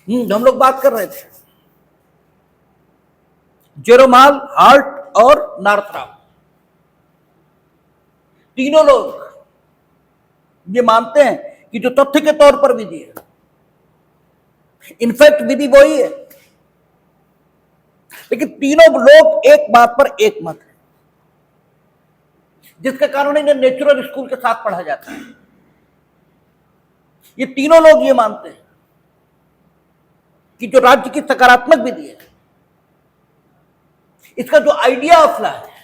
हम लोग बात कर रहे थे जेरोमाल, हार्ट और नार्थराम, तीनों लोग ये मानते हैं कि जो तथ्य के तौर पर विधि है, इनफैक्ट विधि वही है, लेकिन तीनों लोग एक बात पर एक मत है, जिसके कारण इन्हें नेचुरल स्कूल के साथ पढ़ा जाता है। ये तीनों लोग ये मानते हैं कि जो राज्य की सकारात्मक विधि है, इसका जो आइडिया ऑफ लॉ है,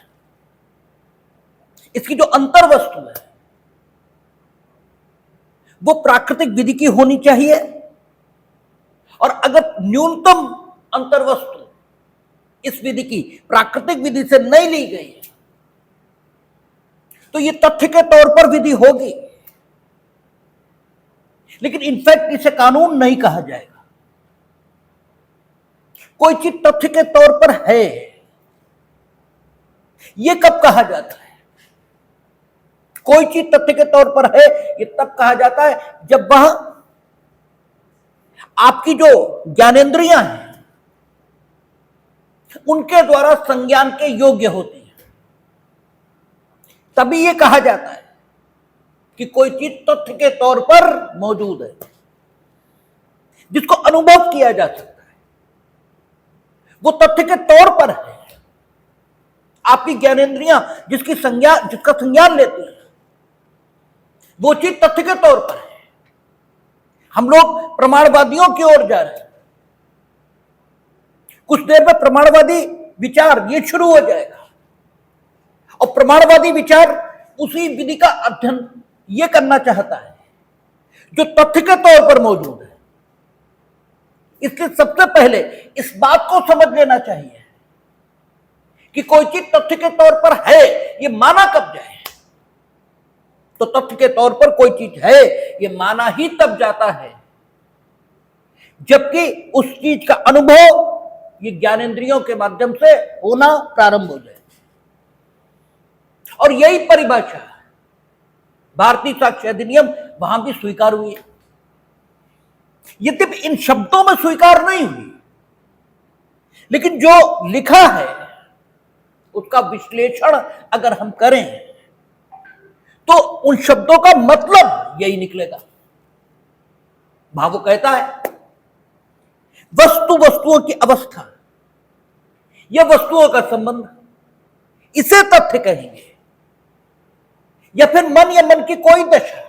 इसकी जो अंतर वस्तु है, वो प्राकृतिक विधि की होनी चाहिए, और अगर न्यूनतम अंतर वस्तु इस विधि की प्राकृतिक विधि से नहीं ली गई है, तो ये तथ्य के तौर पर विधि होगी, लेकिन इनफैक्ट इसे कानून नहीं कहा जाएगा। कोई चीज तथ्य के तौर पर है, यह कब कहा जाता है? कोई चीज तथ्य के तौर पर है, यह तब कहा जाता है जब वह आपकी जो ज्ञानेंद्रियां हैं उनके द्वारा संज्ञान के योग्य होती है, तभी यह कहा जाता है कि कोई चीज तथ्य के तौर पर मौजूद है, जिसको अनुभव किया जा सकता है, वो तथ्य के तौर पर है। आपकी ज्ञानेंद्रियां जिसका संज्ञान लेती है, वो चीज तथ्य के तौर पर है। हम लोग प्रमाणवादियों की ओर जा रहे हैं, कुछ देर में प्रमाणवादी विचार ये शुरू हो जाएगा, और प्रमाणवादी विचार उसी विधि का अध्ययन ये करना चाहता है जो तथ्य के तौर पर मौजूद है। इसलिए सबसे पहले इस बात को समझ लेना चाहिए कि कोई चीज तथ्य के तौर पर है, ये माना कब जाए। तो तथ्य के तौर पर कोई चीज है, ये माना ही तब जाता है जबकि उस चीज का अनुभव ये ज्ञानेंद्रियों के माध्यम से होना प्रारंभ हो जाए। और यही परिभाषा भारतीय साक्ष्य अधिनियम वहां भी स्वीकार हुई है, यद्यपि इन शब्दों में स्वीकार नहीं हुई, लेकिन जो लिखा है उसका विश्लेषण अगर हम करें तो उन शब्दों का मतलब यही निकलेगा। भाव कहता है वस्तुओं की अवस्था या वस्तुओं का संबंध, इसे तथ्य कहेंगे, या फिर मन या मन की कोई दशा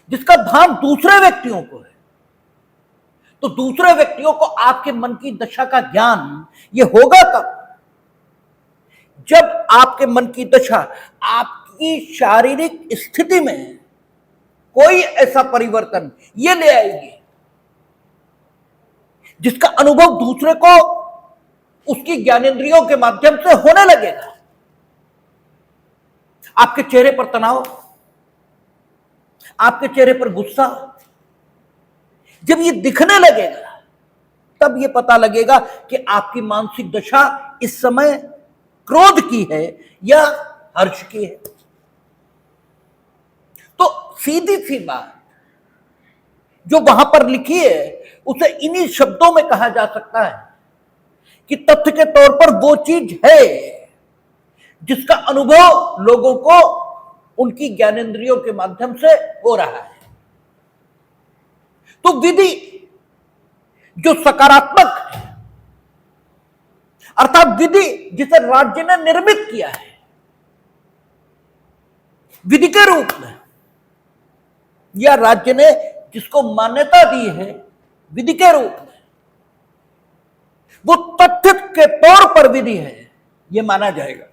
जिसका भान दूसरे व्यक्तियों को है, तो दूसरे व्यक्तियों को आपके मन की दशा का ज्ञान यह होगा कब? जब आपके मन की दशा आपकी शारीरिक स्थिति में कोई ऐसा परिवर्तन ये ले आएगी जिसका अनुभव दूसरे को उसकी ज्ञानेंद्रियों के माध्यम से होने लगेगा। आपके चेहरे पर तनाव, आपके चेहरे पर गुस्सा, जब ये दिखने लगेगा तब ये पता लगेगा कि आपकी मानसिक दशा इस समय क्रोध की है या हर्ष की है। तो सीधी सी बात जो वहां पर लिखी है उसे इन्हीं शब्दों में कहा जा सकता है कि तथ्य के तौर पर वो चीज है जिसका अनुभव लोगों को उनकी ज्ञानेंद्रियों के माध्यम से हो रहा है। तो विधि जो सकारात्मक है, अर्थात विधि जिसे राज्य ने निर्मित किया है विधि के रूप में, या राज्य ने जिसको मान्यता दी है विधि के रूप में, वो तथ्य के तौर पर विधि है, यह माना जाएगा।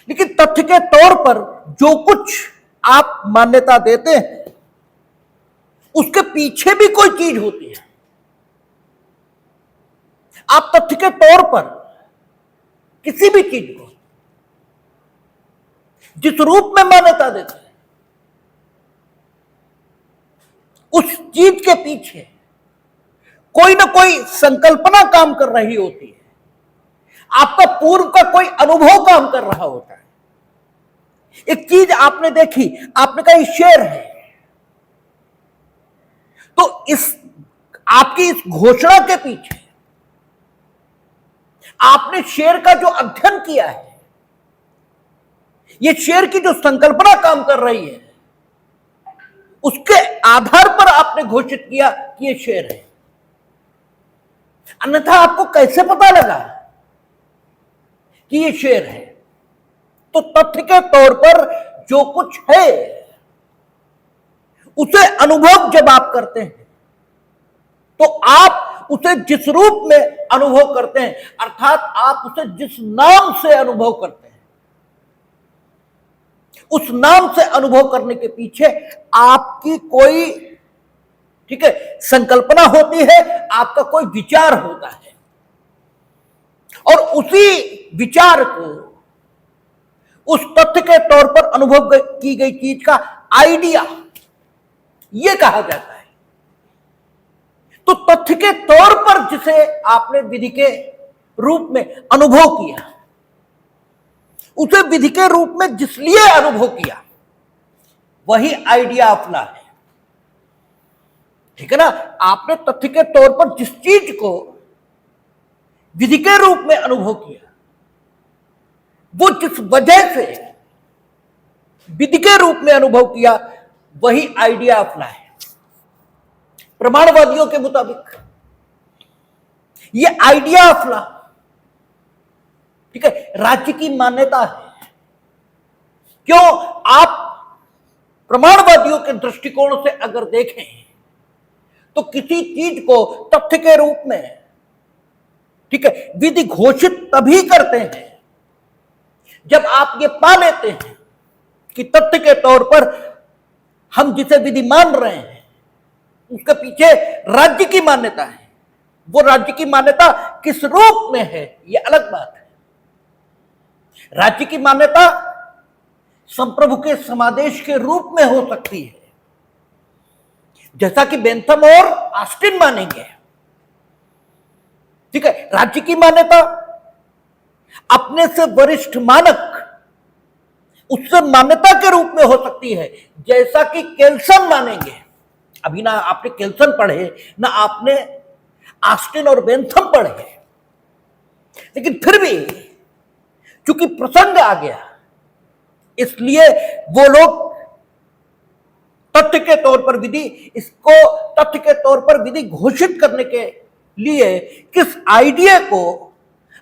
लेकिन तथ्य के तौर पर जो कुछ आप मान्यता देते हैं उसके पीछे भी कोई चीज होती है। आप तथ्य के तौर पर किसी भी चीज को जिस रूप में मान्यता देते हैं, उस चीज के पीछे कोई ना कोई संकल्पना काम कर रही होती है, आपका पूर्व का कोई अनुभव काम कर रहा होता है। एक चीज आपने देखी, आपने कहा ये शेर है, इस आपकी इस घोषणा के पीछे आपने शेर का जो अध्ययन किया है, ये शेर की जो संकल्पना काम कर रही है, उसके आधार पर आपने घोषित किया कि ये शेर है। अन्यथा आपको कैसे पता लगा कि ये शेर है? तो तथ्य के तौर पर जो कुछ है उसे अनुभव जब आप करते हैं तो आप उसे जिस रूप में अनुभव करते हैं, अर्थात आप उसे जिस नाम से अनुभव करते हैं, उस नाम से अनुभव करने के पीछे आपकी कोई, ठीक है, संकल्पना होती है, आपका कोई विचार होता है, और उसी विचार को उस तथ्य के तौर पर अनुभव की गई चीज का आइडिया यह कहा जाता है। तो तथ्य के तौर पर जिसे आपने विधि के रूप में अनुभव किया, उसे विधि के रूप में जिसलिए अनुभव किया, वही आइडिया अपना है। ठीक है ना? आपने तथ्य के तौर पर जिस चीज को विधि के रूप में अनुभव किया, वो जिस वजह से विधि के रूप में अनुभव किया, वही आइडिया अपना है। प्रमाणवादियों के मुताबिक ये आइडिया अपना, ठीक है, राज्य की मान्यता है। क्यों? आप प्रमाणवादियों के दृष्टिकोण से अगर देखें तो किसी चीज को तथ्य के रूप में, ठीक है, विधि घोषित तभी करते हैं जब आप ये पा लेते हैं कि तथ्य के तौर पर हम जिसे विधि मान रहे हैं उसके पीछे राज्य की मान्यता है। वो राज्य की मान्यता किस रूप में है, ये अलग बात है। राज्य की मान्यता संप्रभु के समादेश के रूप में हो सकती है, जैसा कि बेंथम और ऑस्टिन मानेंगे। ठीक है, राज्य की मान्यता अपने से वरिष्ठ मानक उससे मान्यता के रूप में हो सकती है, जैसा कि केल्सन मानेंगे। अभी ना आपने केल्सन पढ़े, ना आपने ऑस्टिन और बेंथम पढ़े, लेकिन फिर भी चूंकि प्रसंग आ गया, इसलिए वो लोग तथ्य के तौर पर विधि, इसको तथ्य के तौर पर विधि घोषित करने के लिए किस आइडिया को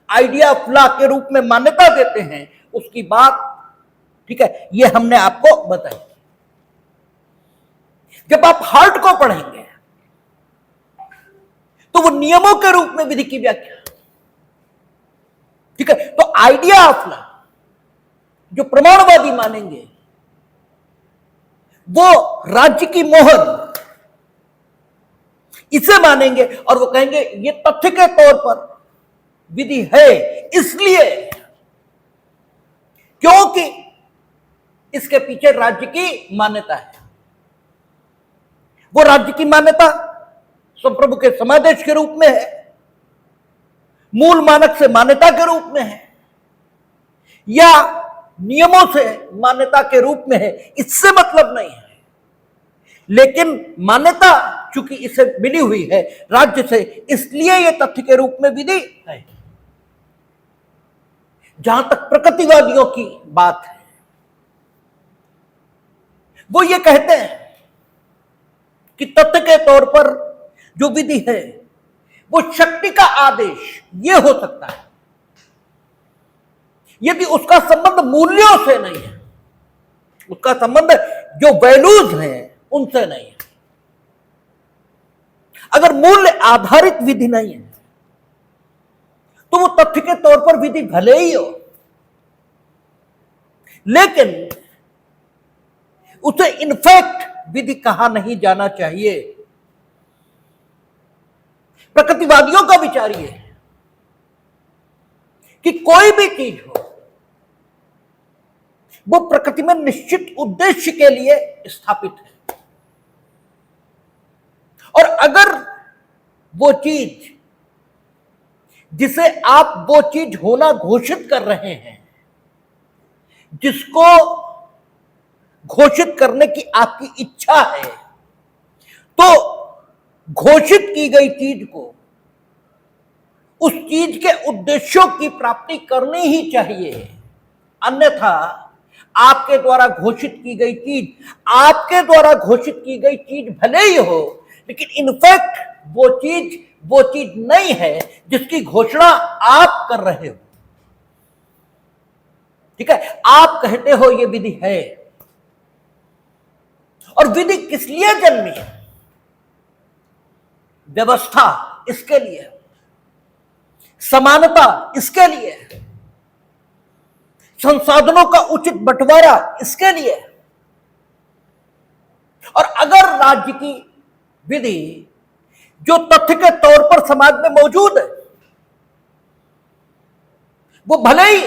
आइडिया ऑफ लॉ के रूप में मान्यता देते हैं, उसकी बात, ठीक है, ये हमने आपको बताई। जब आप हार्ट को पढ़ेंगे तो वो नियमों के रूप में विधि की व्याख्या, ठीक है। तो आइडिया ऑफ लॉ जो प्रमाणवादी मानेंगे वो राज्य की मोहर, इसे मानेंगे और वो कहेंगे ये तथ्य के तौर पर विधि है, इसलिए क्योंकि इसके पीछे राज्य की मान्यता है। वो राज्य की मान्यता संप्रभु के समादेश के रूप में है, मूल मानक से मान्यता के रूप में है, या नियमों से मान्यता के रूप में है, इससे मतलब नहीं है। लेकिन मान्यता चूंकि इसे मिली हुई है राज्य से, इसलिए यह तथ्य के रूप में विधि है। जहां तक प्रकृतिवादियों की बात है, वो ये कहते हैं कि तथ्य के तौर पर जो विधि है वो शक्ति का आदेश ये हो सकता है यदि उसका संबंध मूल्यों से नहीं है, उसका संबंध जो वैल्यूज हैं उनसे नहीं है। अगर मूल्य आधारित विधि नहीं है तो वो तथ्य के तौर पर विधि भले ही हो, लेकिन उसे इनफैक्ट विधि कहा नहीं जाना चाहिए। प्रकृतिवादियों का विचार यह है कि कोई भी चीज हो वो प्रकृति में निश्चित उद्देश्य के लिए स्थापित है, और अगर वो चीज जिसे आप वो चीज होना घोषित कर रहे हैं, जिसको घोषित करने की आपकी इच्छा है, तो घोषित की गई चीज को, उस चीज के उद्देश्यों की प्राप्ति करनी ही चाहिए। अन्यथा आपके द्वारा घोषित की गई चीज, आपके द्वारा घोषित की गई चीज भले ही हो, लेकिन इनफैक्ट वो चीज नहीं है जिसकी घोषणा आप कर रहे हो। ठीक है, आप कहते हो ये विधि है, और विधि किस लिए जन्मी है? व्यवस्था इसके लिए, समानता इसके लिए, संसाधनों का उचित बंटवारा इसके लिए। और अगर राज्य की विधि जो तथ्य के तौर पर समाज में मौजूद है, वो भले ही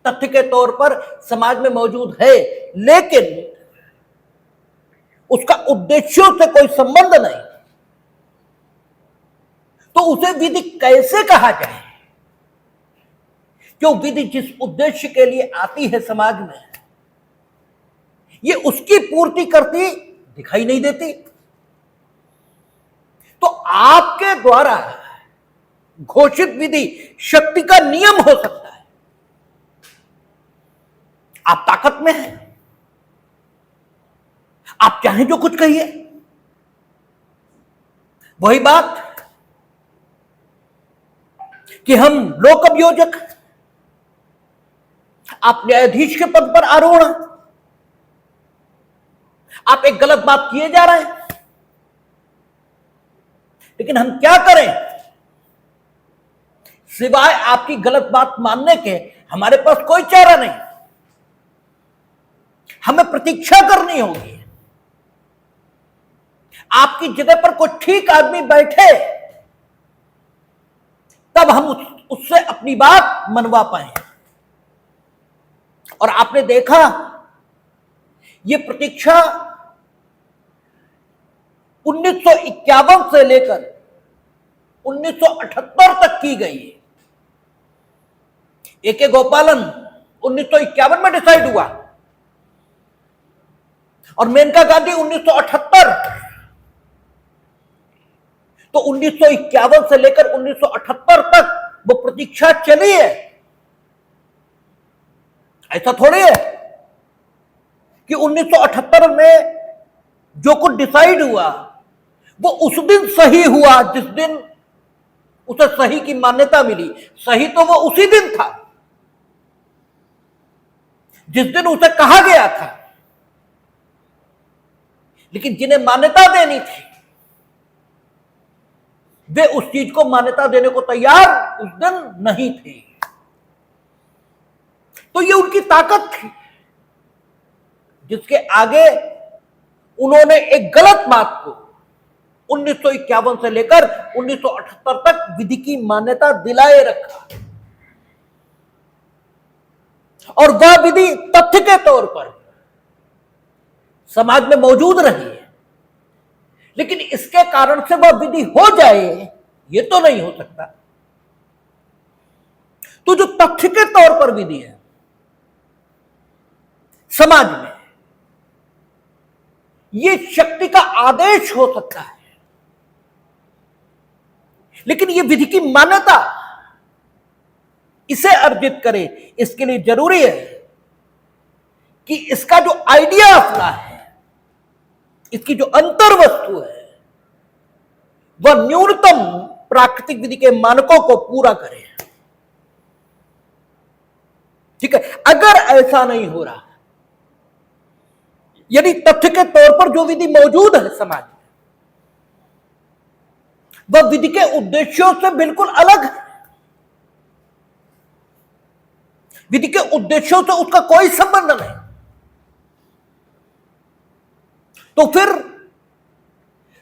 तथ्य के तौर पर समाज में मौजूद है, लेकिन उसका उद्देश्यों से कोई संबंध नहीं, तो उसे विधि कैसे कहा जाए? जो विधि जिस उद्देश्य के लिए आती है समाज में, ये उसकी पूर्ति करती दिखाई नहीं देती। तो आपके द्वारा घोषित विधि शक्ति का नियम हो सकता है। आप ताकत में हैं, आप चाहें जो कुछ कहिए। वही बात कि हम लोक अभियोजक, आप न्यायाधीश के पद पर आरूढ़ हैं, आप एक गलत बात किए जा रहे हैं, लेकिन हम क्या करें? सिवाय आपकी गलत बात मानने के हमारे पास कोई चारा नहीं। हमें प्रतीक्षा करनी होगी, आपकी जगह पर कोई ठीक आदमी बैठे, तब हम उससे अपनी बात मनवा पाए। और आपने देखा, ये प्रतीक्षा 1951 से लेकर 1978 तक की गई है। ए.के. गोपालन 1951 में डिसाइड हुआ, और मेनका गांधी 1978। तो 1951 से लेकर 1978 तक वो प्रतीक्षा चली है। ऐसा थोड़ी है कि 1978 में जो कुछ डिसाइड हुआ वो उस दिन सही हुआ जिस दिन उसे सही की मान्यता मिली। सही तो वो उसी दिन था जिस दिन उसे कहा गया था, लेकिन जिन्हें मान्यता देनी थी वे उस चीज को मान्यता देने को तैयार उस दिन नहीं थे। तो ये उनकी ताकत थी, जिसके आगे उन्होंने एक गलत बात को 1951 से लेकर 1978 तक विधि की मान्यता दिलाए रखा, और वह विधि तथ्य के तौर पर समाज में मौजूद रही है। लेकिन इसके कारण से वह विधि हो जाए, यह तो नहीं हो सकता। तो जो तथ्य के तौर पर विधि है समाज में, यह शक्ति का आदेश हो सकता है, लेकिन यह विधि की मान्यता इसे अर्जित करे, इसके लिए जरूरी है कि इसका जो आइडिया अपना है, इसकी जो अंतर वस्तु है, वह न्यूनतम प्राकृतिक विधि के मानकों को पूरा करे। ठीक है, अगर ऐसा नहीं हो रहा, यदि तथ्य के तौर पर जो विधि मौजूद है समाज में, वह विधि के उद्देश्यों से बिल्कुल अलग है, विधि के उद्देश्यों से उसका कोई संबंध नहीं, तो फिर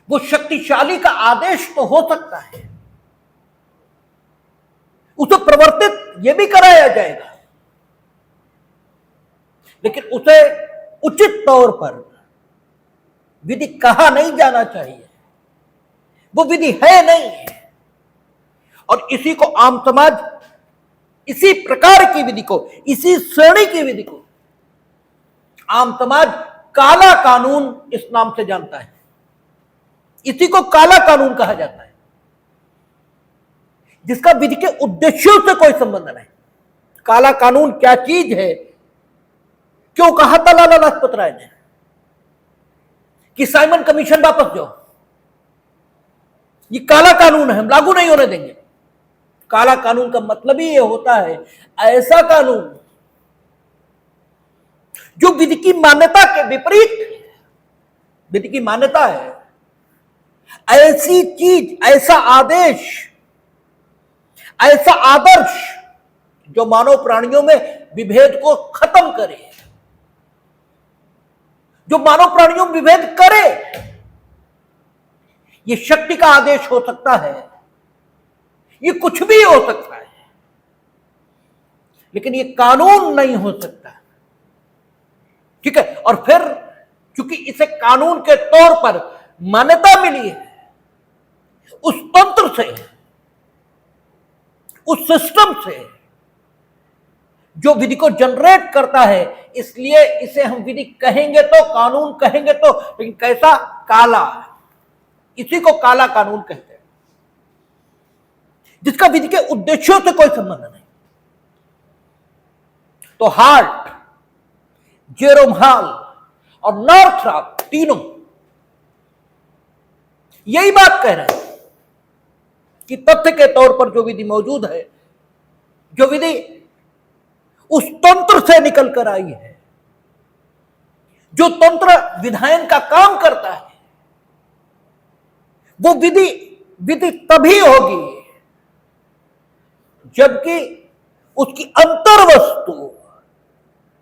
वो शक्तिशाली का आदेश तो हो सकता है, उसे प्रवर्तित यह भी कराया जाएगा, लेकिन उसे उचित तौर पर विधि कहा नहीं जाना चाहिए। वो विधि है नहीं है, और इसी को आम समाज, इसी प्रकार की विधि को, इसी श्रेणी की विधि को आम समाज काला कानून इस नाम से जानता है। इसी को काला कानून कहा जाता है, जिसका विधि के उद्देश्यों से कोई संबंध नहीं। काला कानून क्या चीज है, क्यों कहा था लाला लाजपत राय ने कि साइमन कमीशन वापस जाओ, ये काला कानून है, हम लागू नहीं होने देंगे। काला कानून का मतलब ही ये होता है ऐसा कानून जो विधि की मान्यता के विपरीत, विधि की मान्यता है ऐसी चीज, ऐसा आदेश, ऐसा आदर्श जो मानव प्राणियों में विभेद को खत्म करे, जो मानव प्राणियों में विभेद करे। ये शक्ति का आदेश हो सकता है, ये कुछ भी हो सकता है, लेकिन ये कानून नहीं हो सकता। ठीक है, और फिर चूंकि इसे कानून के तौर पर मान्यता मिली है उस तंत्र से, उस सिस्टम से जो विधि को जनरेट करता है, इसलिए इसे हम विधि कहेंगे तो, कानून कहेंगे तो, लेकिन कैसा? काला। इसी को काला कानून कहते हैं, जिसका विधि के उद्देश्यों से कोई संबंध नहीं। तो हार्ट, जेरोम हॉल और नॉर्थरॉप तीनों यही बात कह रहे हैं कि तथ्य के तौर पर जो विधि मौजूद है, जो विधि उस तंत्र से निकल कर आई है, जो तंत्र विधायन का काम करता है, वो विधि विधि तभी होगी जबकि उसकी अंतर वस्तु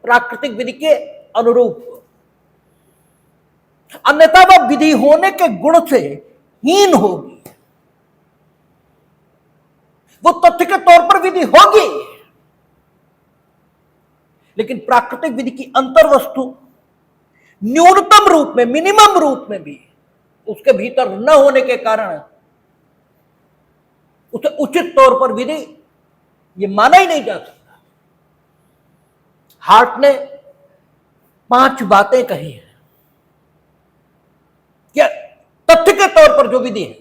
प्राकृतिक विधि के अनुरूप हो, अन्यथा वह विधि होने के गुण से हीन होगी। वो तथ्य के तौर पर विधि होगी, लेकिन प्राकृतिक विधि की अंतर वस्तु न्यूनतम रूप में, मिनिमम रूप में भी उसके भीतर न होने के कारण उसे उचित तौर पर विधि ये माना ही नहीं जा सकता। हार्ट ने 5 बातें कही हैं कि तथ्य के तौर पर जो विधि है,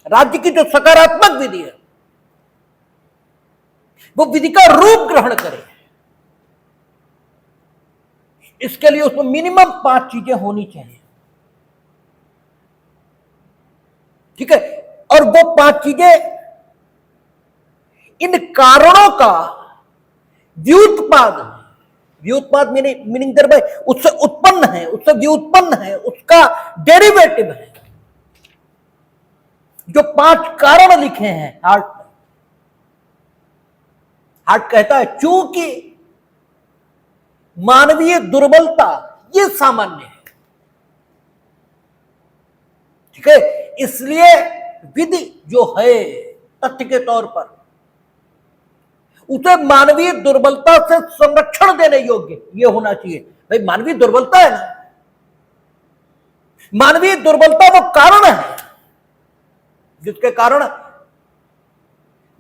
राज्य की जो सकारात्मक विधि है, वो विधि का रूप ग्रहण करे। इसके लिए उसमें मिनिमम 5 चीजें होनी चाहिए। ठीक है, और वो 5 चीजें इन कारणों का व्युत्पाद, व्युत्पाद मीनिंग देयर बाय उससे उत्पन्न है, उससे व्युत्पन्न है, उसका डेरिवेटिव है। जो 5 कारण लिखे हैं हार्ट में, हार्ट कहता है चूंकि मानवीय दुर्बलता ये सामान्य है, ठीक है, इसलिए विधि जो है तथ्य के तौर पर उसे मानवीय दुर्बलता से संरक्षण देने योग्य ये होना चाहिए। भाई मानवीय दुर्बलता है ना, मानवीय दुर्बलता वो कारण है जिसके कारण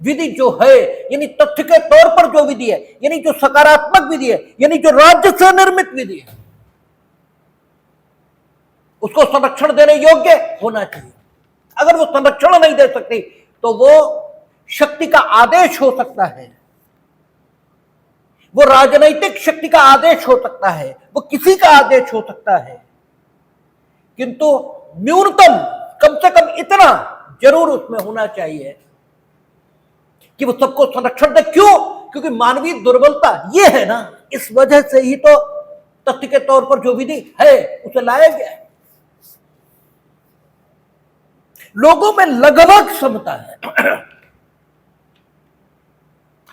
विधि जो है, यानी तथ्य के तौर पर जो विधि है, यानी जो सकारात्मक विधि है, यानी जो राज्य से निर्मित विधि है, उसको संरक्षण देने योग्य होना चाहिए। अगर वो संरक्षण नहीं दे सकती तो वो शक्ति का आदेश हो सकता है, वो राजनैतिक शक्ति का आदेश हो सकता है, वो किसी का आदेश हो सकता है, किंतु न्यूनतम कम से कम इतना जरूर उसमें होना चाहिए कि वो सबको संरक्षण दे। क्यों? क्योंकि मानवीय दुर्बलता ये है ना, इस वजह से ही तो तथ्य के तौर पर जो विधि है उसे लाया गया है। लोगों में लगभग क्षमता है,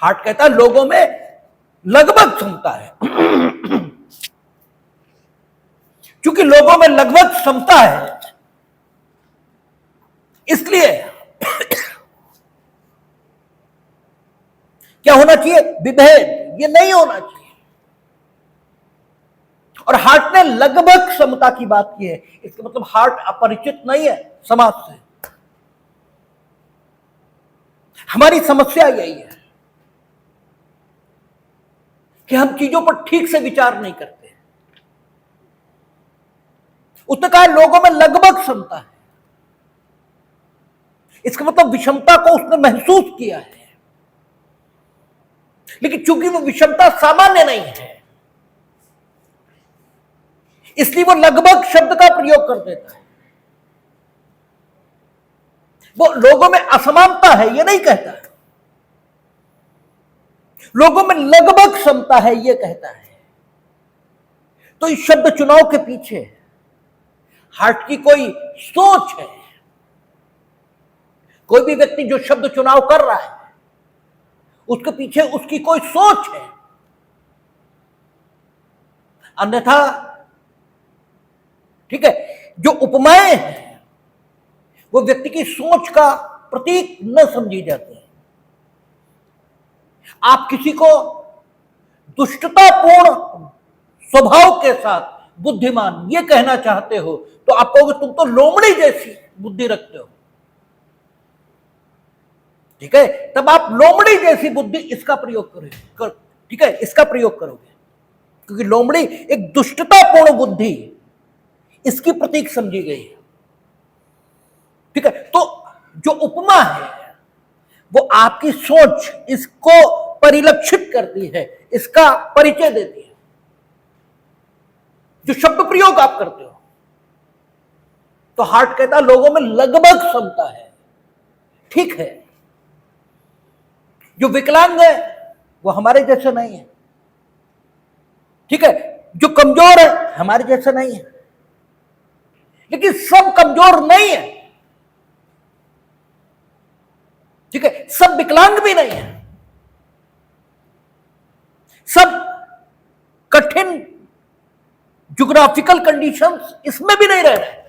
हार्ट कहता है लोगों में लगभग क्षमता है। क्योंकि लोगों में लगभग क्षमता है, इसलिए क्या होना चाहिए? विभेद ये नहीं होना चाहिए। और हार्ट ने लगभग क्षमता की बात की है, इसका मतलब हार्ट अपरिचित नहीं है समाज से। हमारी समस्या यही है कि हम चीजों पर ठीक से विचार नहीं करते। उसने कहा लोगों में लगभग क्षमता है, इसका मतलब विषमता को उसने महसूस किया है, लेकिन चूंकि वो विषमता सामान्य नहीं है, इसलिए वो लगभग शब्द का प्रयोग कर देता है। वो लोगों में असमानता है ये नहीं कहता है, लोगों में लगभग समता है ये कहता है। तो इस शब्द चुनाव के पीछे हार्ट की कोई सोच है। कोई भी व्यक्ति जो शब्द चुनाव कर रहा है उसके पीछे उसकी कोई सोच है, अन्यथा ठीक है, जो उपमाएं हैं वो व्यक्ति की सोच का प्रतीक न समझी जाती है। आप किसी को दुष्टतापूर्ण स्वभाव के साथ बुद्धिमान ये कहना चाहते हो तो आप कहोगे तुम तो लोमड़ी जैसी बुद्धि रखते हो, ठीक है, तब आप लोमड़ी जैसी बुद्धि इसका प्रयोग करोगे, ठीक है, इसका प्रयोग करोगे, क्योंकि लोमड़ी एक दुष्टतापूर्ण बुद्धि इसकी प्रतीक समझी गई है, ठीक है। तो जो उपमा है वो आपकी सोच इसको परिलक्षित करती है, इसका परिचय देती है। जो शब्द प्रयोग आप करते हो तो हार्ट कहता है लोगों में लगभग समता है, ठीक है। जो विकलांग है वो हमारे जैसे नहीं है, ठीक है, जो कमजोर है हमारे जैसे नहीं है, लेकिन सब कमजोर नहीं है, ठीक है, सब विकलांग भी नहीं है, सब कठिन ज्योग्राफिकल कंडीशंस इसमें भी नहीं रह रहे,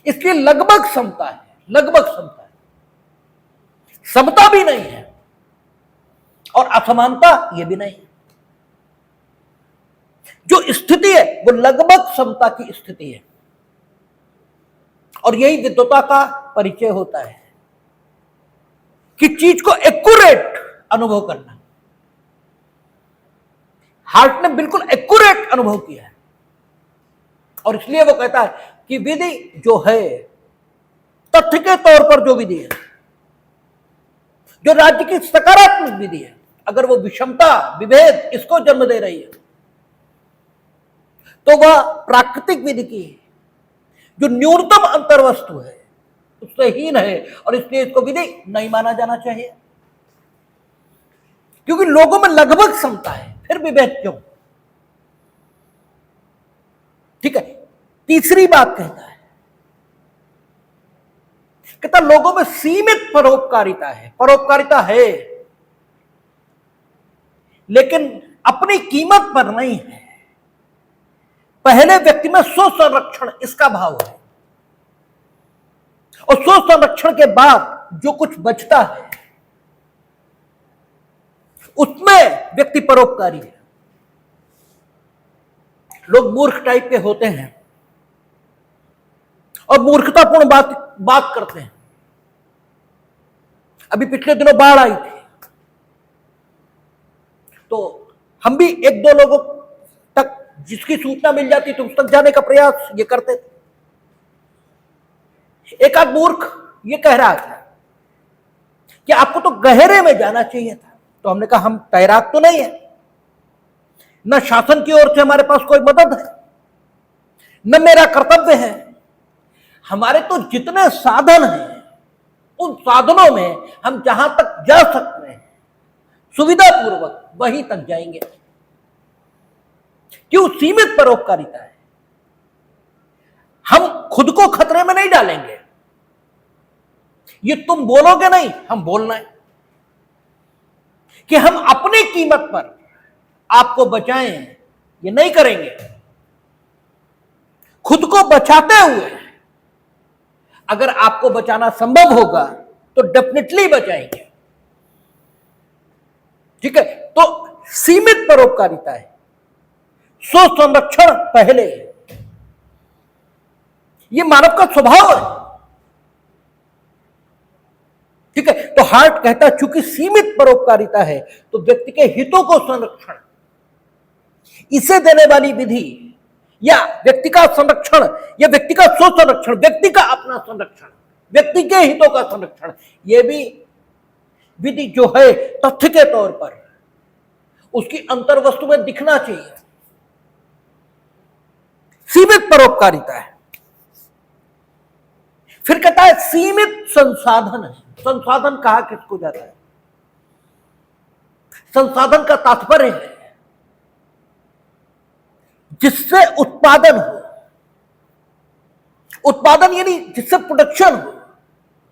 इसलिए लगभग समता है, लगभग समता है, समता भी नहीं है और असमानता ये भी नहीं है। जो स्थिति है वो लगभग समता की स्थिति है और यही विद्वता का परिचय होता है कि चीज को एक्यूरेट अनुभव करना। हार्ट ने बिल्कुल एक्यूरेट अनुभव किया है और इसलिए वो कहता है कि विधि जो है, तथ्य के तौर पर जो विधि है, जो राज्य की सकारात्मक विधि है, अगर वो विषमता विभेद इसको जन्म दे रही है तो वह प्राकृतिक विधि की जो न्यूनतम अंतर्वस्तु है उससे हीन है और इसलिए इसको विधि नहीं माना जाना चाहिए, क्योंकि लोगों में लगभग समता है, फिर विभेद क्यों, ठीक है। तीसरी बात कहता है लोगों में सीमित परोपकारिता है, परोपकारिता है लेकिन अपनी कीमत पर नहीं है। पहले व्यक्ति में स्व संरक्षण इसका भाव है और स्व संरक्षण के बाद जो कुछ बचता है उसमें व्यक्ति परोपकारी है। लोग मूर्ख टाइप के होते हैं और मूर्खतापूर्ण बात करते हैं। अभी पिछले दिनों बाढ़ आई थी तो हम भी एक दो लोगों तक जिसकी सूचना मिल जाती तो उस तक जाने का प्रयास ये करते थे। एक आध मूर्ख ये कह रहा था कि आपको तो गहरे में जाना चाहिए था, तो हमने कहा हम तैराक तो नहीं है, न शासन की ओर से हमारे पास कोई मदद है, न मेरा कर्तव्य है। हमारे तो जितने साधन हैं उन साधनों में हम जहां तक जा सकते हैं सुविधा पूर्वक वहीं तक जाएंगे। क्यों? सीमित परोपकारिता है। हम खुद को खतरे में नहीं डालेंगे, ये तुम बोलोगे नहीं, हम बोलना है कि हम अपनी कीमत पर आपको बचाएं, ये नहीं करेंगे। खुद को बचाते हुए अगर आपको बचाना संभव होगा तो डेफिनेटली बचाएंगे, ठीक है। तो सीमित परोपकारिता है, स्व संरक्षण पहले, ये मानव का स्वभाव है, ठीक है। तो हार्ट कहता है चूंकि सीमित परोपकारिता है तो व्यक्ति के हितों को संरक्षण इसे देने वाली विधि या व्यक्ति का संरक्षण या व्यक्ति का स्व संरक्षण, व्यक्ति का अपना संरक्षण, व्यक्ति के हितों का संरक्षण, यह भी विधि जो है तथ्य के तौर पर उसकी अंतर्वस्तु में दिखना चाहिए। सीमित परोपकारिता है। फिर कहता है सीमित संसाधन है। संसाधन कहा किसको जाता है? संसाधन का तात्पर्य है जिससे उत्पादन हो। उत्पादन यानी जिससे प्रोडक्शन हो।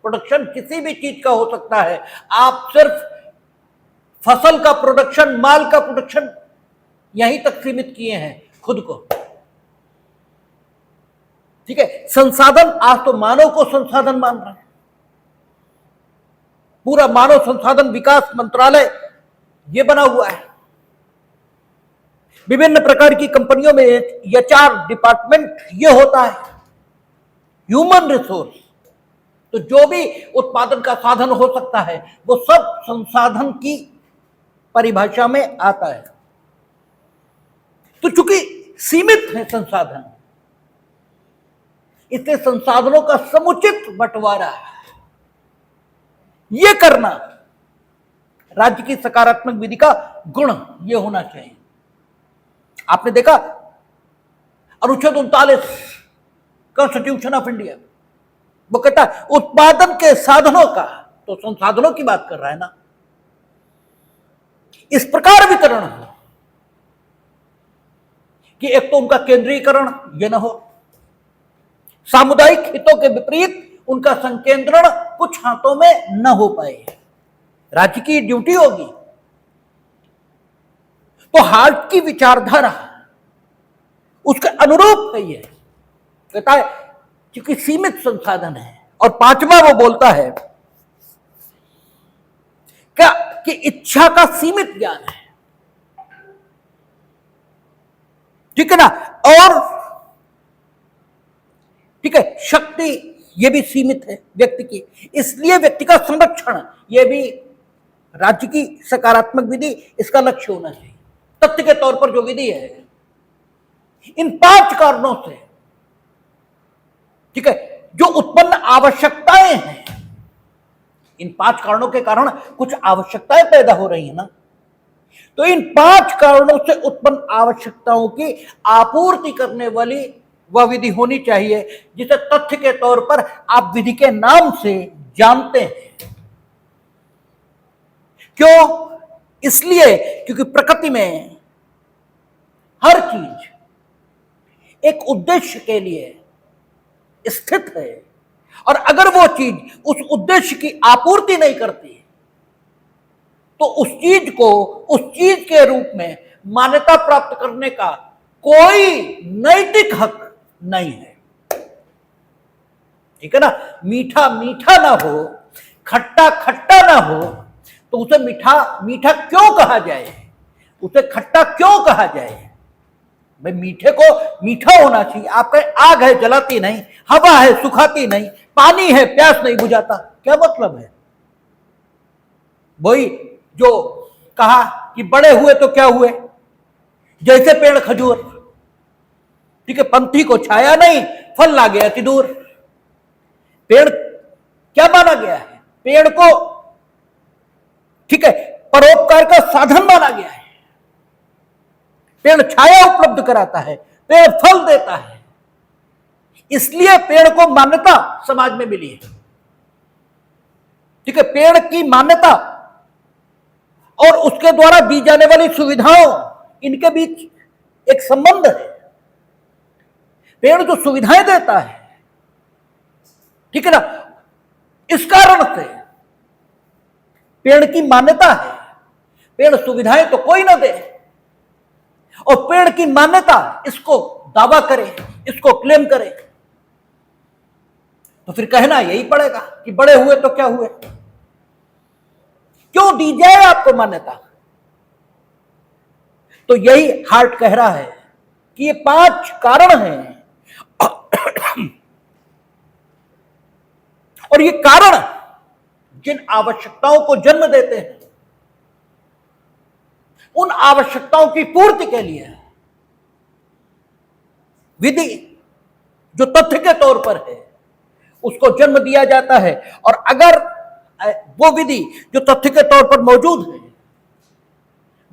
प्रोडक्शन किसी भी चीज का हो सकता है। आप सिर्फ फसल का प्रोडक्शन, माल का प्रोडक्शन यहीं तक सीमित किए हैं खुद को। ठीक है, संसाधन आज तो मानव को संसाधन मान रहे हैं। पूरा मानव संसाधन विकास मंत्रालय ये बना हुआ है। विभिन्न प्रकार की कंपनियों में एचआर डिपार्टमेंट ये होता है, ह्यूमन रिसोर्स। तो जो भी उत्पादन का साधन हो सकता है वो सब संसाधन की परिभाषा में आता है। तो चूंकि सीमित है संसाधन, इसलिए संसाधनों का समुचित बंटवारा ये करना राज्य की सकारात्मक विधि का गुण ये होना चाहिए। आपने देखा अनुच्छेद 39 कॉन्स्टिट्यूशन ऑफ इंडिया, वो कहता है उत्पादन के साधनों का, तो संसाधनों की बात कर रहा है ना, इस प्रकार वितरण हो कि एक तो उनका केंद्रीकरण ये ना हो, सामुदायिक हितों के विपरीत उनका संकेंद्रण कुछ हाथों में न हो पाए। राज्य की ड्यूटी होगी। तो हार्ट की विचारधारा उसके अनुरूप है। ये कहता है क्योंकि सीमित संसाधन है। और पांचवा वो बोलता है क्या कि इच्छा का सीमित ज्ञान है। ठीक है ना। और ठीक है, शक्ति ये भी सीमित है व्यक्ति की, इसलिए व्यक्ति का संरक्षण ये भी राज्य की सकारात्मक विधि इसका लक्ष्य होना चाहिए। तथ्य के तौर पर जो विधि है इन 5 कारणों से, ठीक है, जो उत्पन्न आवश्यकताएं हैं, इन 5 कारणों के कारण कुछ आवश्यकताएं पैदा हो रही है ना, तो इन 5 कारणों से उत्पन्न आवश्यकताओं की आपूर्ति करने वाली वह विधि होनी चाहिए जिसे तथ्य के तौर पर आप विधि के नाम से जानते हैं। क्यों? इसलिए क्योंकि प्रकृति में हर चीज एक उद्देश्य के लिए स्थित है, और अगर वो चीज उस उद्देश्य की आपूर्ति नहीं करती तो उस चीज को उस चीज के रूप में मान्यता प्राप्त करने का कोई नैतिक हक नहीं है। ठीक है ना। मीठा मीठा ना हो, खट्टा खट्टा ना हो, तो उसे मीठा मीठा क्यों कहा जाए, उसे खट्टा क्यों कहा जाए? भाई मीठे को मीठा होना चाहिए। आपका आग है जलाती नहीं, हवा है सुखाती नहीं, पानी है प्यास नहीं बुझाता, क्या मतलब है? वही जो कहा कि बड़े हुए तो क्या हुए, जैसे पेड़ खजूर। ठीक है, पंथी को छाया नहीं, फल ला गया अति दूर। पेड़ क्या माना गया है? पेड़ को ठीक है परोपकार का साधन माना गया है। पेड़ छाया उपलब्ध कराता है, पेड़ फल देता है, इसलिए पेड़ को मान्यता समाज में मिली है। ठीक है, पेड़ की मान्यता और उसके द्वारा दी जाने वाली सुविधाओं, इनके बीच एक संबंध है। पेड़ जो सुविधाएं देता है, ठीक है ना, इस कारण से पेड़ की मान्यता है। पेड़ सुविधाएं तो कोई ना दे, और पेड़ की मान्यता इसको दावा करे, इसको क्लेम करे, तो फिर कहना यही पड़ेगा कि बड़े हुए तो क्या हुए। क्यों दी जाए आपको मान्यता? तो यही हार्ट कह रहा है कि ये 5 कारण हैं, और ये कारण जिन आवश्यकताओं को जन्म देते हैं, उन आवश्यकताओं की पूर्ति के लिए विधि जो तथ्य के तौर पर है उसको जन्म दिया जाता है, और अगर वो विधि जो तथ्य के तौर पर मौजूद है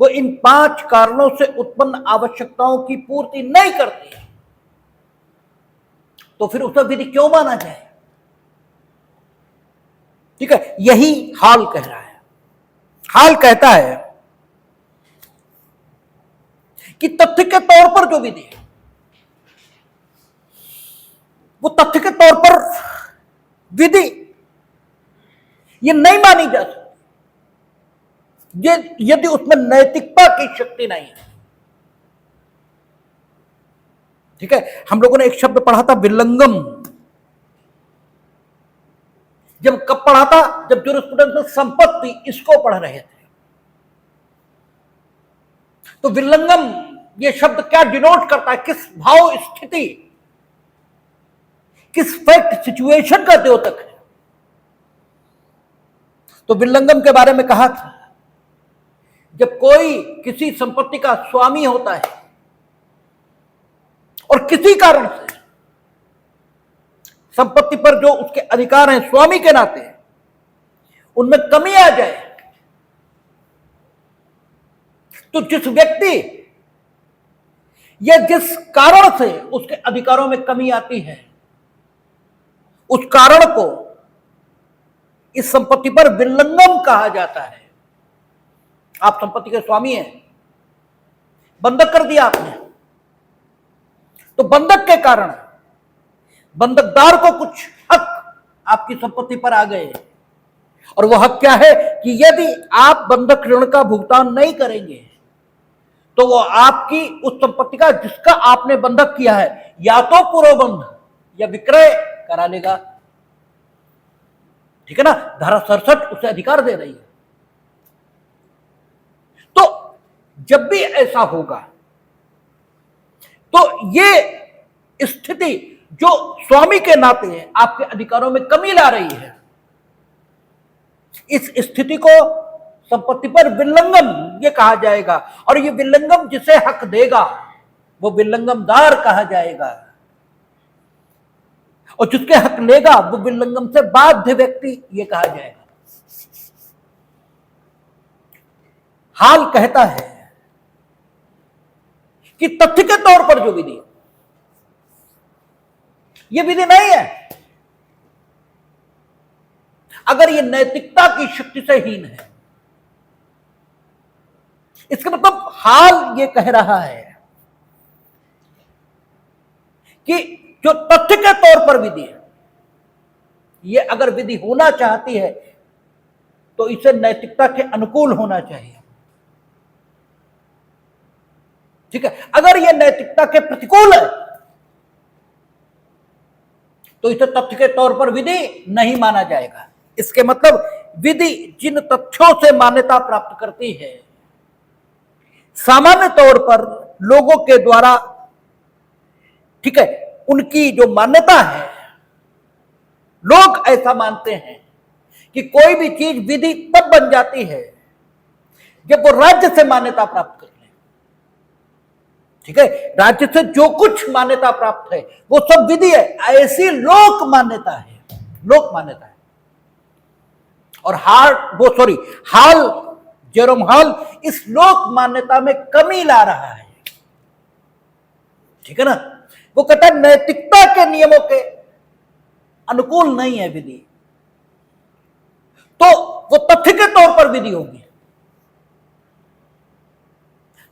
वो इन 5 कारणों से उत्पन्न आवश्यकताओं की पूर्ति नहीं करती तो फिर उसे विधि क्यों माना जाए? ठीक है, यही हाल कह रहा है। हाल कहता है कि तथ्य के तौर पर जो विधि है वो तथ्य के तौर पर विधि ये नहीं मानी जा सकती यदि उसमें नैतिकता की शक्ति नहीं है। ठीक है, हम लोगों ने एक शब्द पढ़ा था विलंगम। जब कब पढ़ा था? जब ज्यूरिस्प्रूडेंस में संपत्ति इसको पढ़ रहे थे। तो विलंगम ये शब्द क्या डिनोट करता है? किस भाव स्थिति, किस फैक्ट सिचुएशन का द्योतक है? तो विलंगम के बारे में कहा था जब कोई किसी संपत्ति का स्वामी होता है और किसी कारण से संपत्ति पर जो उसके अधिकार हैं स्वामी के नाते उनमें कमी आ जाए, तो जिस व्यक्ति या जिस कारण से उसके अधिकारों में कमी आती है उस कारण को इस संपत्ति पर विलंगम कहा जाता है। आप संपत्ति के स्वामी हैं, बंधक कर दिया आपने, तो बंधक के कारण बंधकदार को कुछ हक आपकी संपत्ति पर आ गए, और वह हक क्या है कि यदि आप बंधक ऋण का भुगतान नहीं करेंगे तो वो आपकी उस संपत्ति का जिसका आपने बंधक किया है या तो पुरोबंध या विक्रय करा लेगा। ठीक है ना, धारा 67 उसे अधिकार दे रही है। तो जब भी ऐसा होगा तो ये स्थिति जो स्वामी के नाते आपके अधिकारों में कमी ला रही है, इस स्थिति को संपत्ति पर विलंगम ये कहा जाएगा, और ये विलंगम जिसे हक देगा वो विलंगमदार कहा जाएगा, और जिसके हक लेगा वो विलंगम से बाध्य व्यक्ति ये कहा जाएगा। हाल कहता है कि तथ्य के तौर पर जो विधि ये विधि नहीं है अगर ये नैतिकता की शक्ति से हीन है। इसका मतलब हाल ये कह रहा है कि जो तथ्य के तौर पर विधि है ये अगर विधि होना चाहती है तो इसे नैतिकता के अनुकूल होना चाहिए। ठीक है, अगर यह नैतिकता के प्रतिकूल है तो इसे तथ्य के तौर पर विधि नहीं माना जाएगा। इसके मतलब विधि जिन तथ्यों से मान्यता प्राप्त करती है सामान्य तौर पर लोगों के द्वारा, ठीक है, उनकी जो मान्यता है, लोग ऐसा मानते हैं कि कोई भी चीज विधि तब बन जाती है जब वो राज्य से मान्यता प्राप्त कर ले। ठीक है, राज्य से जो कुछ मान्यता प्राप्त है वो सब विधि है, ऐसी लोक मान्यता है, लोक मान्यता है। और हाल जेरोम हाल इस लोक मान्यता में कमी ला रहा है। ठीक है ना, वो कहता है नैतिकता के नियमों के अनुकूल नहीं है विधि, तो वो तथ्य के तौर पर विधि होगी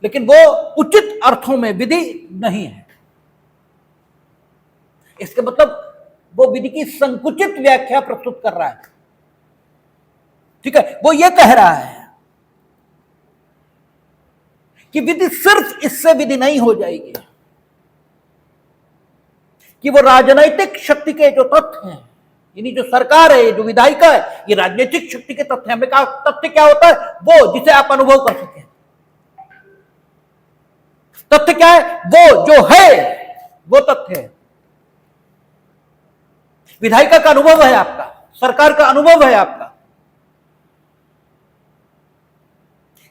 लेकिन वो उचित अर्थों में विधि नहीं है। इसके मतलब वो विधि की संकुचित व्याख्या प्रस्तुत कर रहा है। ठीक है, वो ये कह रहा है कि विधि सिर्फ इससे विधि नहीं हो जाएगी कि वो राजनैतिक शक्ति के जो तथ्य हैं, यानी जो सरकार है, जो विधायिका है, ये राजनीतिक शक्ति के तथ्य हैं। हमने कहा तथ्य क्या होता है? वो जिसे आप अनुभव कर सकें। तथ्य क्या है? वो जो है वो तथ्य है। विधायिका का अनुभव है आपका, सरकार का अनुभव है आपका,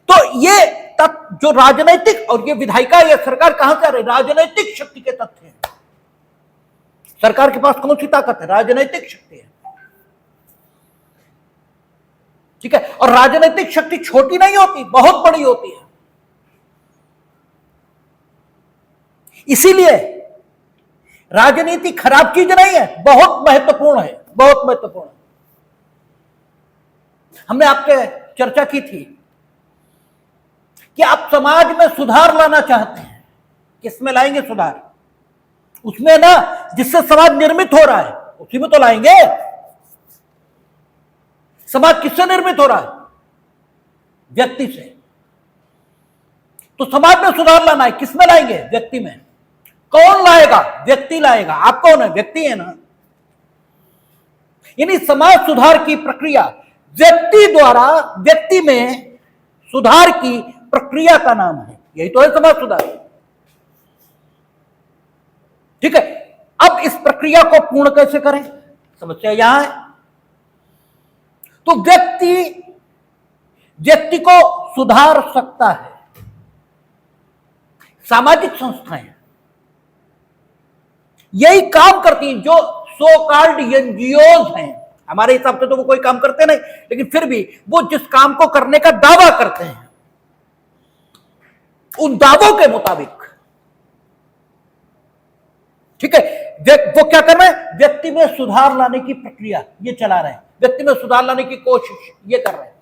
तो ये तथ्य जो राजनैतिक, और ये विधायिका या सरकार कहां से आ रही? राजनैतिक शक्ति के तथ्य हैं। सरकार के पास कौन सी ताकत है? राजनीतिक शक्ति है। ठीक है, और राजनीतिक शक्ति छोटी नहीं होती, बहुत बड़ी होती है। इसीलिए राजनीति खराब चीज नहीं है, बहुत महत्वपूर्ण है, बहुत महत्वपूर्ण है। हमने आपसे चर्चा की थी कि आप समाज में सुधार लाना चाहते हैं। किसमें लाएंगे सुधार? उसमें ना, जिससे समाज निर्मित हो रहा है उसी में तो लाएंगे। समाज किससे निर्मित हो रहा है? व्यक्ति से। तो समाज में सुधार लाना है, किसमें लाएंगे? व्यक्ति में। कौन लाएगा? व्यक्ति लाएगा। आप कौन है? व्यक्ति है ना। यानी समाज सुधार की प्रक्रिया व्यक्ति द्वारा व्यक्ति में सुधार की प्रक्रिया का नाम है। यही तो है समाज सुधार। ठीक है, अब इस प्रक्रिया को पूर्ण कैसे करें? समस्या यहां है। तो व्यक्ति को सुधार सकता है। सामाजिक संस्थाएं यही काम करती हैं, जो सो कॉल्ड एनजीओज हैं। हमारे हिसाब से तो वो कोई काम करते नहीं, लेकिन फिर भी वो जिस काम को करने का दावा करते हैं, उन दावों के मुताबिक, ठीक है, वो क्या कर रहे हैं? व्यक्ति में सुधार लाने की प्रक्रिया ये चला रहे हैं, व्यक्ति में सुधार लाने की कोशिश ये कर रहे हैं।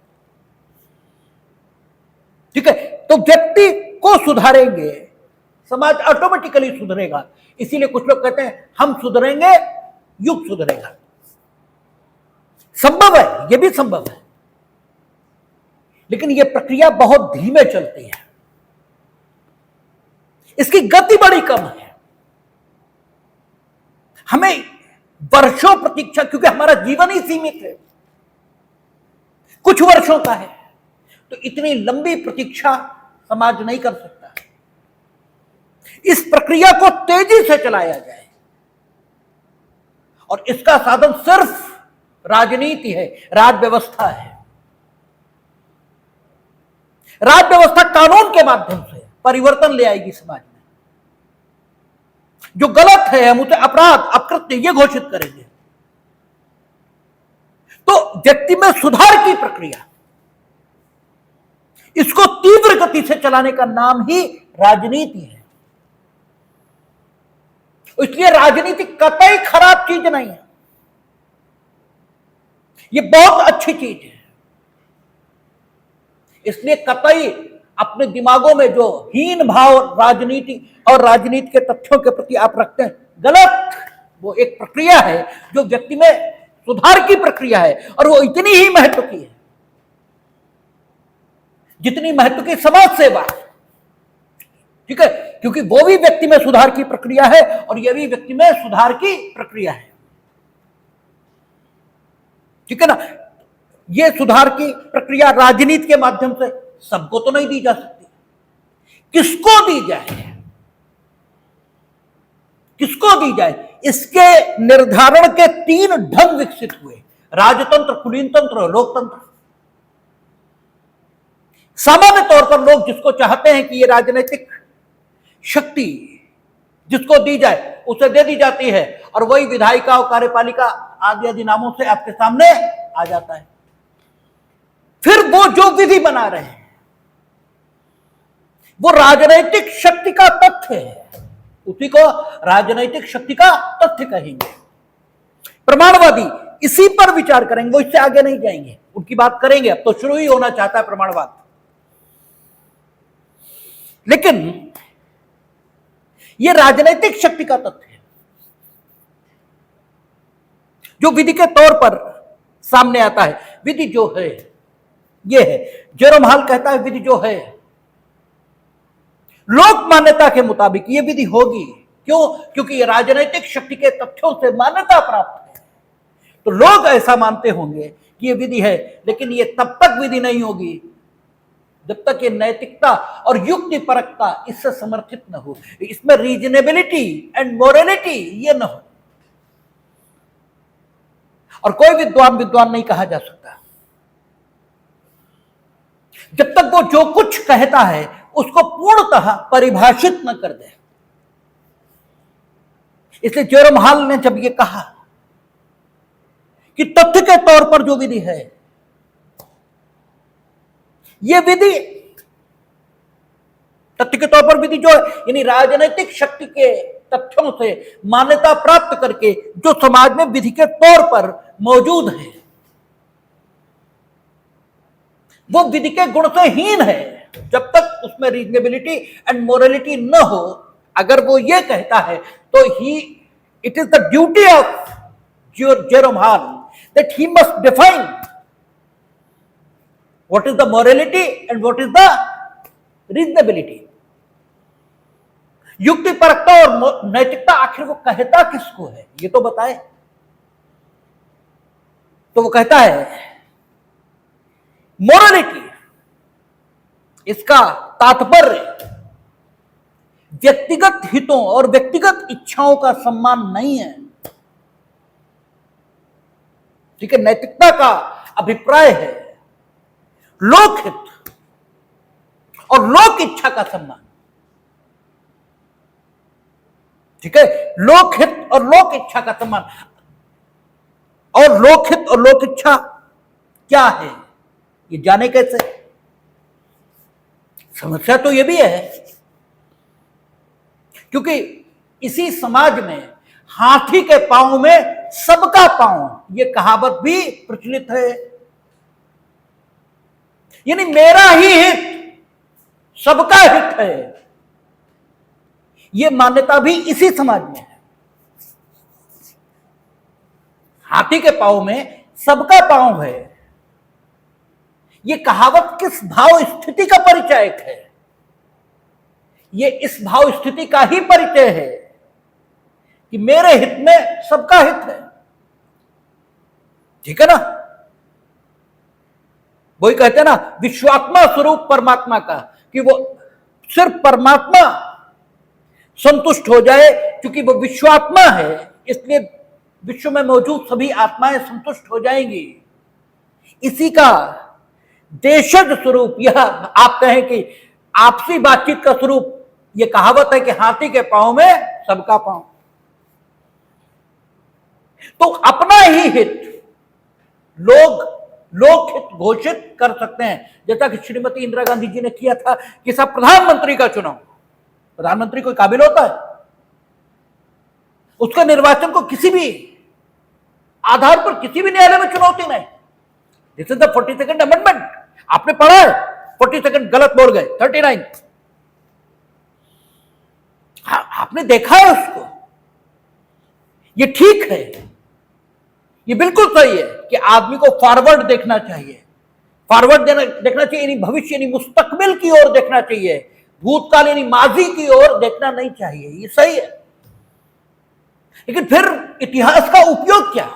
ठीक है, तो व्यक्ति को सुधारेंगे, समाज ऑटोमेटिकली सुधरेगा। इसीलिए कुछ लोग कहते हैं हम सुधरेंगे, युग सुधरेगा। संभव है, यह भी संभव है, लेकिन यह प्रक्रिया बहुत धीमे चलती है, इसकी गति बड़ी कम है। हमें वर्षों प्रतीक्षा, क्योंकि हमारा जीवन ही सीमित है, कुछ वर्षों का है, तो इतनी लंबी प्रतीक्षा समाज नहीं कर सकता। इस प्रक्रिया को तेजी से चलाया जाए, और इसका साधन सिर्फ राजनीति है, राज व्यवस्था है। राज व्यवस्था कानून के माध्यम से परिवर्तन ले आएगी समाज में। जो गलत है हम उसे अपराध, अपकृत्य ये घोषित करेंगे। तो व्यक्ति में सुधार की प्रक्रिया, इसको तीव्र गति से चलाने का नाम ही राजनीति है। इसलिए राजनीति कतई खराब चीज नहीं है, ये बहुत अच्छी चीज है। इसलिए कतई अपने दिमागों में जो हीन भाव राजनीति और राजनीति के तथ्यों के प्रति आप रखते हैं, गलत। वो एक प्रक्रिया है जो व्यक्ति में सुधार की प्रक्रिया है, और वो इतनी ही महत्व की है जितनी महत्व की समाज सेवा। ठीक है, क्योंकि वो भी व्यक्ति में सुधार की प्रक्रिया है, और यह भी व्यक्ति में सुधार की प्रक्रिया है। ठीक है ना। यह सुधार की प्रक्रिया राजनीति के माध्यम से सबको तो नहीं दी जा सकती। किसको दी जाए, किसको दी जाए, इसके निर्धारण के 3 ढंग विकसित हुए: राजतंत्र, कुलीन तंत्र और लोकतंत्र। सामान्य तौर पर लोग जिसको चाहते हैं कि यह राजनीतिक शक्ति जिसको दी जाए उसे दे दी जाती है, और वही विधायिका और कार्यपालिका आदि आदि नामों से आपके सामने आ जाता है। फिर वो जो विधि बना रहे हैं वो राजनीतिक शक्ति का तथ्य है, उसी को राजनीतिक शक्ति का तथ्य कहेंगे। प्रमाणवादी इसी पर विचार करेंगे, वो इससे आगे नहीं जाएंगे, उनकी बात करेंगे। अब तो शुरू ही होना चाहता है प्रमाणवाद। लेकिन यह राजनीतिक शक्ति का तथ्य है जो विधि के तौर पर सामने आता है। विधि जो है यह है, जेरोम हॉल कहता है, विधि जो है लोक मान्यता के मुताबिक यह विधि होगी। क्यों? क्योंकि यह राजनीतिक शक्ति के तथ्यों से मान्यता प्राप्त है, तो लोग ऐसा मानते होंगे कि यह विधि है। लेकिन यह तब तक विधि नहीं होगी जब तक ये नैतिकता और युक्ति परकता इससे समर्थित न हो, इसमें रीजनेबिलिटी एंड मोरलिटी ये न हो। और कोई विद्वान नहीं कहा जा सकता जब तक वो जो कुछ कहता है उसको पूर्णतः परिभाषित न कर दे। इसलिए जेरोम हॉल ने जब ये कहा कि तथ्य के तौर पर जो विधि है, ये विधि तथ्य के तौर पर विधि जो है, यानी राजनीतिक शक्ति के तथ्यों से मान्यता प्राप्त करके जो समाज में विधि के तौर पर मौजूद है, वो विधि के गुण से हीन है जब तक उसमें रीजनेबिलिटी एंड मोरलिटी न हो। अगर वो ये कहता है तो it is the duty of Jerome hall that he must define what is the morality and what is the reasonability. युक्ति परकता और नैतिकता आखिर वो कहता किसको है, ये तो बताए। तो वो कहता है मोरलिटी, इसका तात्पर्य व्यक्तिगत हितों और व्यक्तिगत इच्छाओं का सम्मान नहीं है। ठीक है, नैतिकता का अभिप्राय है लोकहित और लोक इच्छा का सम्मान। ठीक है, लोकहित और लोक इच्छा का सम्मान। और लोकहित और लोक इच्छा क्या है, ये जाने कैसे? समस्या तो ये भी है क्योंकि इसी समाज में हाथी के पांव में सबका पांव, ये कहावत भी प्रचलित है। यानी मेरा ही हित सबका हित है, ये मान्यता भी इसी समाज में है। हाथी के पांव में सबका पांव है, ये कहावत किस भाव स्थिति का परिचायक है? ये इस भाव स्थिति का ही परिचय है कि मेरे हित में सबका हित है। ठीक है ना? वही कहते हैं ना विश्वात्मा स्वरूप परमात्मा का, कि वो सिर्फ परमात्मा संतुष्ट हो जाए, क्योंकि वो विश्वात्मा है इसलिए विश्व में मौजूद सभी आत्माएं संतुष्ट हो जाएंगी। इसी का देशज स्वरूप, यह आप कहें कि आपसी बातचीत का स्वरूप, यह कहावत है कि हाथी के पांव में सबका पांव। तो अपना ही हित लोग लोकहित घोषित कर सकते हैं, जैसा कि श्रीमती इंदिरा गांधी जी ने किया था कि सब प्रधानमंत्री का चुनाव। प्रधानमंत्री कोई काबिल होता है? उसका निर्वाचन को किसी भी आधार पर किसी भी न्यायालय में चुनौती नहीं। This is the 42nd amendment. आपने पढ़ा है? 42nd गलत बोल गए, 39। आपने देखा है उसको? ये ठीक है, ये बिल्कुल सही है कि आदमी को फॉरवर्ड देखना चाहिए। फॉरवर्ड देखना चाहिए यानी भविष्य यानी मुस्तकबिल की ओर देखना चाहिए, भूतकाल यानी माजी की ओर देखना नहीं चाहिए। ये सही है, लेकिन फिर इतिहास का उपयोग क्या?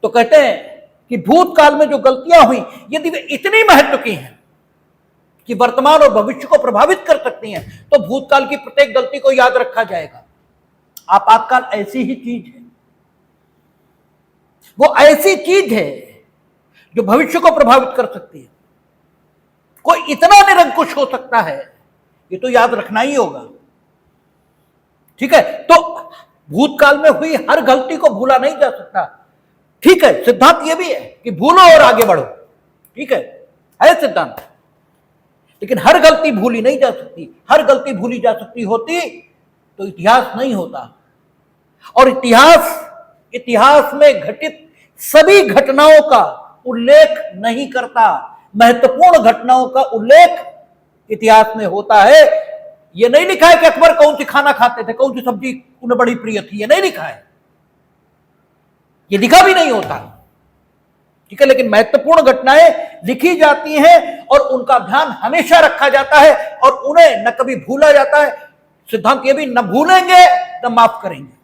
तो कहते हैं कि भूतकाल में जो गलतियां हुई यदि वे इतनी महत्व की हैं कि वर्तमान और भविष्य को प्रभावित कर सकती हैं, तो भूतकाल की प्रत्येक गलती को याद रखा जाएगा। आपातकाल ऐसी ही चीज है, वो ऐसी चीज है जो भविष्य को प्रभावित कर सकती है। कोई इतना निरंकुश हो सकता है, ये तो याद रखना ही होगा। ठीक है, तो भूतकाल में हुई हर गलती को भूला नहीं जा सकता। ठीक है, सिद्धांत ये भी है कि भूलो और आगे बढ़ो। ठीक है सिद्धांत, लेकिन हर गलती भूली नहीं जा सकती। हर गलती भूली जा सकती होती तो इतिहास नहीं होता। और इतिहास में घटित सभी घटनाओं का उल्लेख नहीं करता। महत्वपूर्ण घटनाओं का उल्लेख इतिहास में होता है। यह नहीं लिखा है कि अकबर कौन सी खाना खाते थे, कौन सी सब्जी उन्हें बड़ी प्रिय थी, यह नहीं लिखा है, यह लिखा भी नहीं होता। ठीक है, लेकिन महत्वपूर्ण घटनाएं लिखी जाती हैं और उनका ध्यान हमेशा रखा जाता है और उन्हें न कभी भूला जाता है। सिद्धांत यह भी, न भूलेंगे न माफ करेंगे।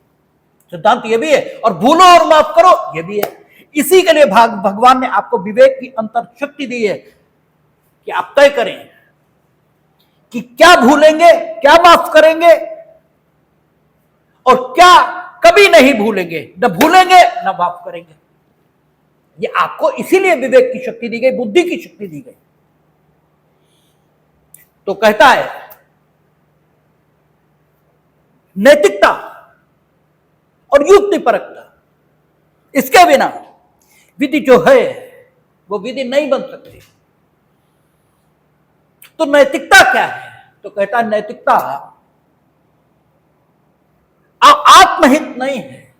सिद्धांत यह भी है, और भूलो और माफ करो यह भी है। इसी के लिए भगवान ने आपको विवेक की अंतर शक्ति दी है कि आप तय करें कि क्या भूलेंगे, क्या माफ करेंगे और क्या कभी नहीं भूलेंगे। न भूलेंगे न माफ करेंगे। ये आपको इसीलिए विवेक की शक्ति दी गई, बुद्धि की शक्ति दी गई। तो कहता है नैतिकता और युक्तिपरकता, इसके बिना विधि जो है वो विधि नहीं बन सकती। तो नैतिकता क्या है? तो कहता है नैतिकता आत्महित नहीं है,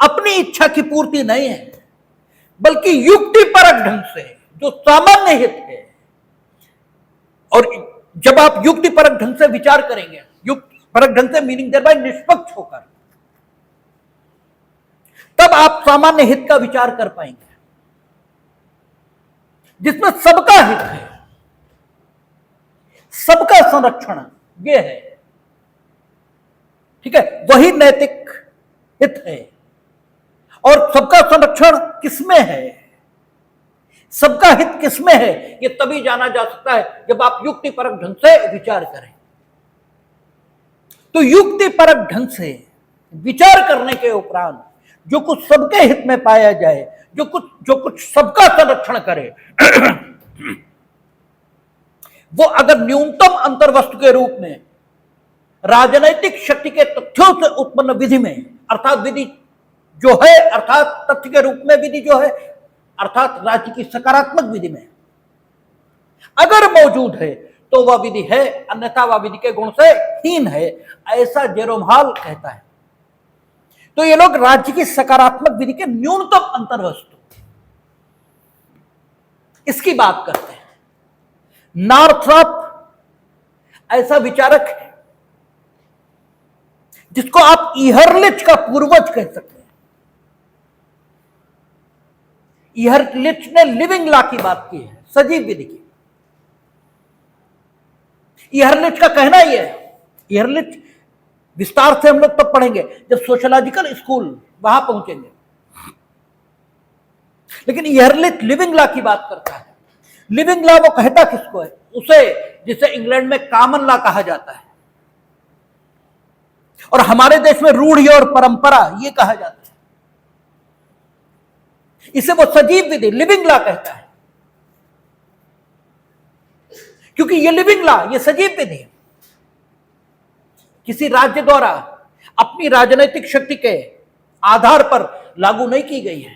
अपनी इच्छा की पूर्ति नहीं है, बल्कि युक्तिपरक ढंग से जो सामान्य हित है। और जब आप युक्तिपरक ढंग से विचार करेंगे, युक्तिपरक ढंग से मीनिंग देयर बाय निष्पक्ष होकर, तब आप सामान्य हित का विचार कर पाएंगे, जिसमें सबका हित है, सबका संरक्षण यह है। ठीक है, वही नैतिक हित है। और सबका संरक्षण किसमें है, सबका हित किसमें है, यह तभी जाना जा सकता है जब आप युक्तिपरक ढंग से विचार करें। तो युक्तिपरक ढंग से विचार करने के उपरांत जो कुछ सबके हित में पाया जाए, जो कुछ सबका संरक्षण करे, वो अगर न्यूनतम अंतर्वस्तु के रूप में राजनैतिक शक्ति के तथ्यों से उत्पन्न विधि में, अर्थात विधि जो है, अर्थात तथ्य के रूप में विधि जो है, अर्थात राज्य की सकारात्मक विधि में अगर मौजूद है तो वह विधि है, अन्यथा वह विधि के गुण से हीन है, ऐसा जेरोम हॉल कहता है। तो ये लोग राज्य की सकारात्मक विधि के न्यूनतम अंतर्वस्तु, इसकी बात करते हैं। नॉर्थरॉप ऐसा विचारक है जिसको आप ईहर्लिच का पूर्वज कह सकते हैं। ईहर्लिच ने लिविंग लॉ की बात की है, सजीव विधि की। ईहर्लिच का कहना यह है, ईहर्लिच विस्तार से हम लोग तब पढ़ेंगे जब सोशलॉजिकल स्कूल वहां पहुंचेंगे, लेकिन ईहर्लिच लिविंग लॉ की बात करता है। लिविंग लॉ वो कहता किसको है? उसे जिसे इंग्लैंड में कॉमन लॉ कहा जाता है और हमारे देश में रूढ़ि और परंपरा ये कहा जाता है। इसे वो सजीव विधि, लिविंग लॉ कहता है, क्योंकि ये लिविंग लॉ, ये सजीव विधि किसी राज्य द्वारा अपनी राजनीतिक शक्ति के आधार पर लागू नहीं की गई है।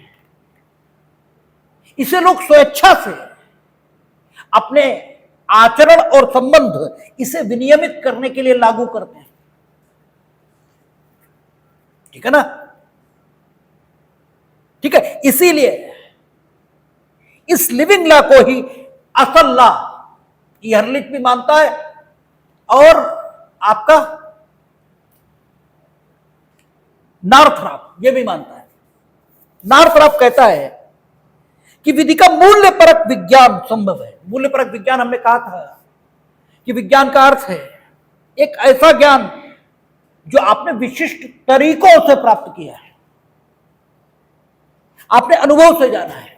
इसे लोग स्वेच्छा से अपने आचरण और संबंध इसे विनियमित करने के लिए लागू करते हैं। ठीक है ना? ठीक है, इसीलिए इस लिविंग लॉ को ही असल लॉ ईहर्लिच भी मानता है और आपका नॉर्थरॉप ये भी मानता है। नॉर्थरॉप कहता है कि विधि का मूल्य परक विज्ञान संभव है। मूल्य परक विज्ञान हमने कहा था कि विज्ञान का अर्थ है एक ऐसा ज्ञान जो आपने विशिष्ट तरीकों से प्राप्त किया है, आपने अनुभव से जाना है।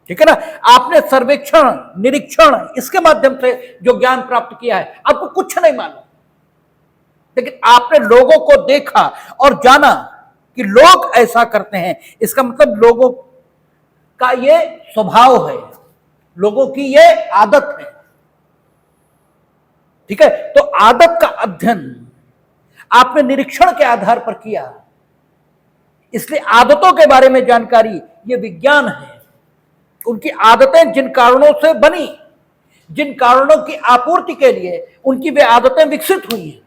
ठीक है ना? आपने सर्वेक्षण, निरीक्षण, इसके माध्यम से जो ज्ञान प्राप्त किया है, आपको कुछ नहीं मालूम, लेकिन आपने लोगों को देखा और जाना कि लोग ऐसा करते हैं। इसका मतलब लोगों का ये स्वभाव है, लोगों की ये आदत है। ठीक है, तो आदत का अध्ययन आपने निरीक्षण के आधार पर किया, इसलिए आदतों के बारे में जानकारी ये विज्ञान है। उनकी आदतें जिन कारणों से बनी, जिन कारणों की आपूर्ति के लिए उनकी वे आदतें विकसित हुई हैं,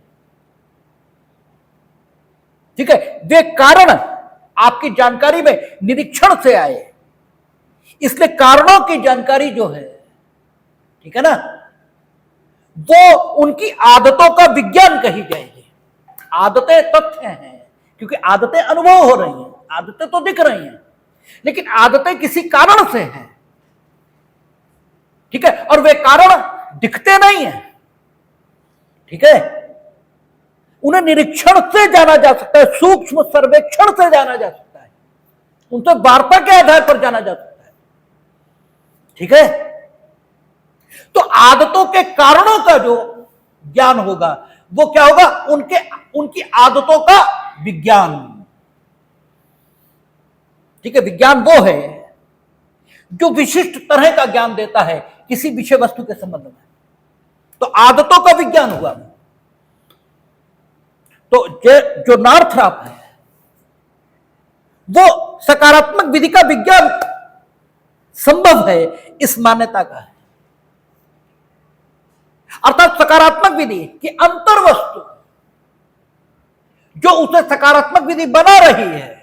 ठीक है, वे कारण आपकी जानकारी में निरीक्षण से आए, इसलिए कारणों की जानकारी जो है, ठीक है ना, वो उनकी आदतों का विज्ञान कही जाएगी। आदतें तथ्य हैं, क्योंकि आदतें अनुभव हो रही हैं, आदतें तो दिख रही हैं, लेकिन आदतें किसी कारण से हैं। ठीक है, और वे कारण दिखते नहीं हैं। ठीक है, उन्हें निरीक्षण से जाना जा सकता है, सूक्ष्म सर्वेक्षण से जाना जा सकता है, उनसे वार्ता के आधार पर जाना जा सकता है। ठीक है, तो आदतों के कारणों का जो ज्ञान होगा वो क्या होगा? उनकी आदतों का विज्ञान। ठीक है, विज्ञान वो है जो विशिष्ट तरह का ज्ञान देता है किसी विषय वस्तु के संबंध में। तो आदतों का विज्ञान हुआ, तो जो नॉर्थरॉप है वो सकारात्मक विधि का विज्ञान संभव है इस मान्यता का है। अर्थात सकारात्मक विधि की अंतर्वस्तु जो उसे सकारात्मक विधि बना रही है,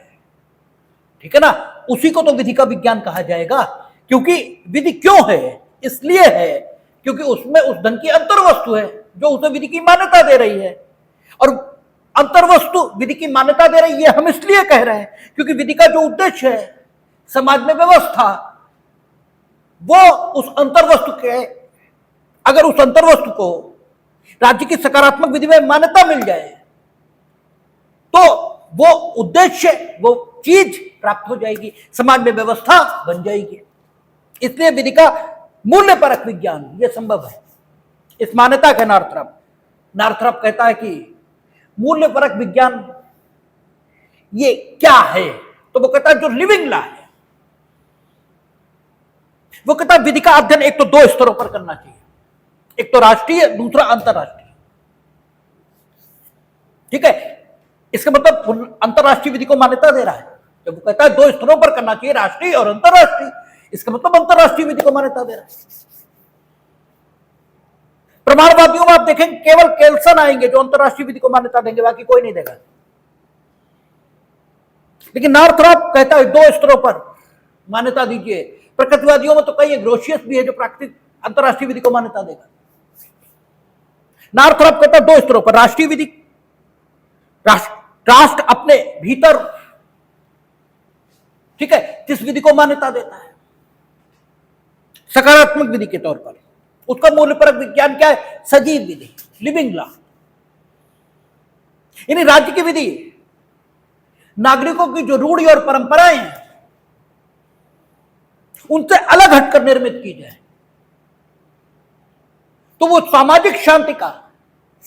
ठीक है ना, उसी को तो विधि का विज्ञान कहा जाएगा। क्योंकि विधि क्यों है, इसलिए है क्योंकि उसमें उस ढंग की अंतर्वस्तु है जो उसे विधि की मान्यता दे रही है। और अंतर्वस्तु विधि की मान्यता दे रही है हम इसलिए कह रहे हैं क्योंकि विधि का जो उद्देश्य है समाज में व्यवस्था, वो उस अंतर्वस्तु के, अगर उस अंतर्वस्तु को राज्य की सकारात्मक विधि में मान्यता मिल जाए तो वो उद्देश्य, वो चीज प्राप्त हो जाएगी, समाज में व्यवस्था बन जाएगी। इसलिए विधि का मूल्य परक विज्ञान ये संभव है इस मान्यता के। नॉर्थरॉप कहता है कि मूल्य परक विज्ञान ये क्या है, तो वो कहता है जो लिविंग लॉ है, वो कहता है विधि का अध्ययन एक तो 2 स्तरों पर करना चाहिए, एक तो राष्ट्रीय, दूसरा अंतरराष्ट्रीय। ठीक है, इसका मतलब अंतरराष्ट्रीय विधि को मान्यता दे रहा है। जब वो कहता है 2 स्तरों पर करना चाहिए, राष्ट्रीय और अंतरराष्ट्रीय, इसका मतलब अंतरराष्ट्रीय विधि को मान्यता दे रहा है। प्रमाणवादियों में आप देखेंगे केवल केल्सन आएंगे जो अंतरराष्ट्रीय विधि को मान्यता देंगे, बाकी कोई नहीं देगा। लेकिन नॉर्थरॉप कहता है 2 स्तरों पर मान्यता दीजिए। प्रकृतिवादियों में तो कई ग्रोशियस भी है जो प्राकृतिक अंतरराष्ट्रीय विधि को मान्यता देगा। नॉर्थरॉप कहता है 2 स्तरों पर, राष्ट्रीय विधि, राष्ट्र अपने भीतर, ठीक है, जिस विधि को मान्यता देता है सकारात्मक विधि के तौर पर, उसका मूल्यपरक विज्ञान क्या है, सजीव विधि, लिविंग लॉ। यानी राज्य की विधि नागरिकों की जो रूढ़ी और परंपराएं हैं उनसे अलग हटकर निर्मित की जाए तो वो सामाजिक शांति का,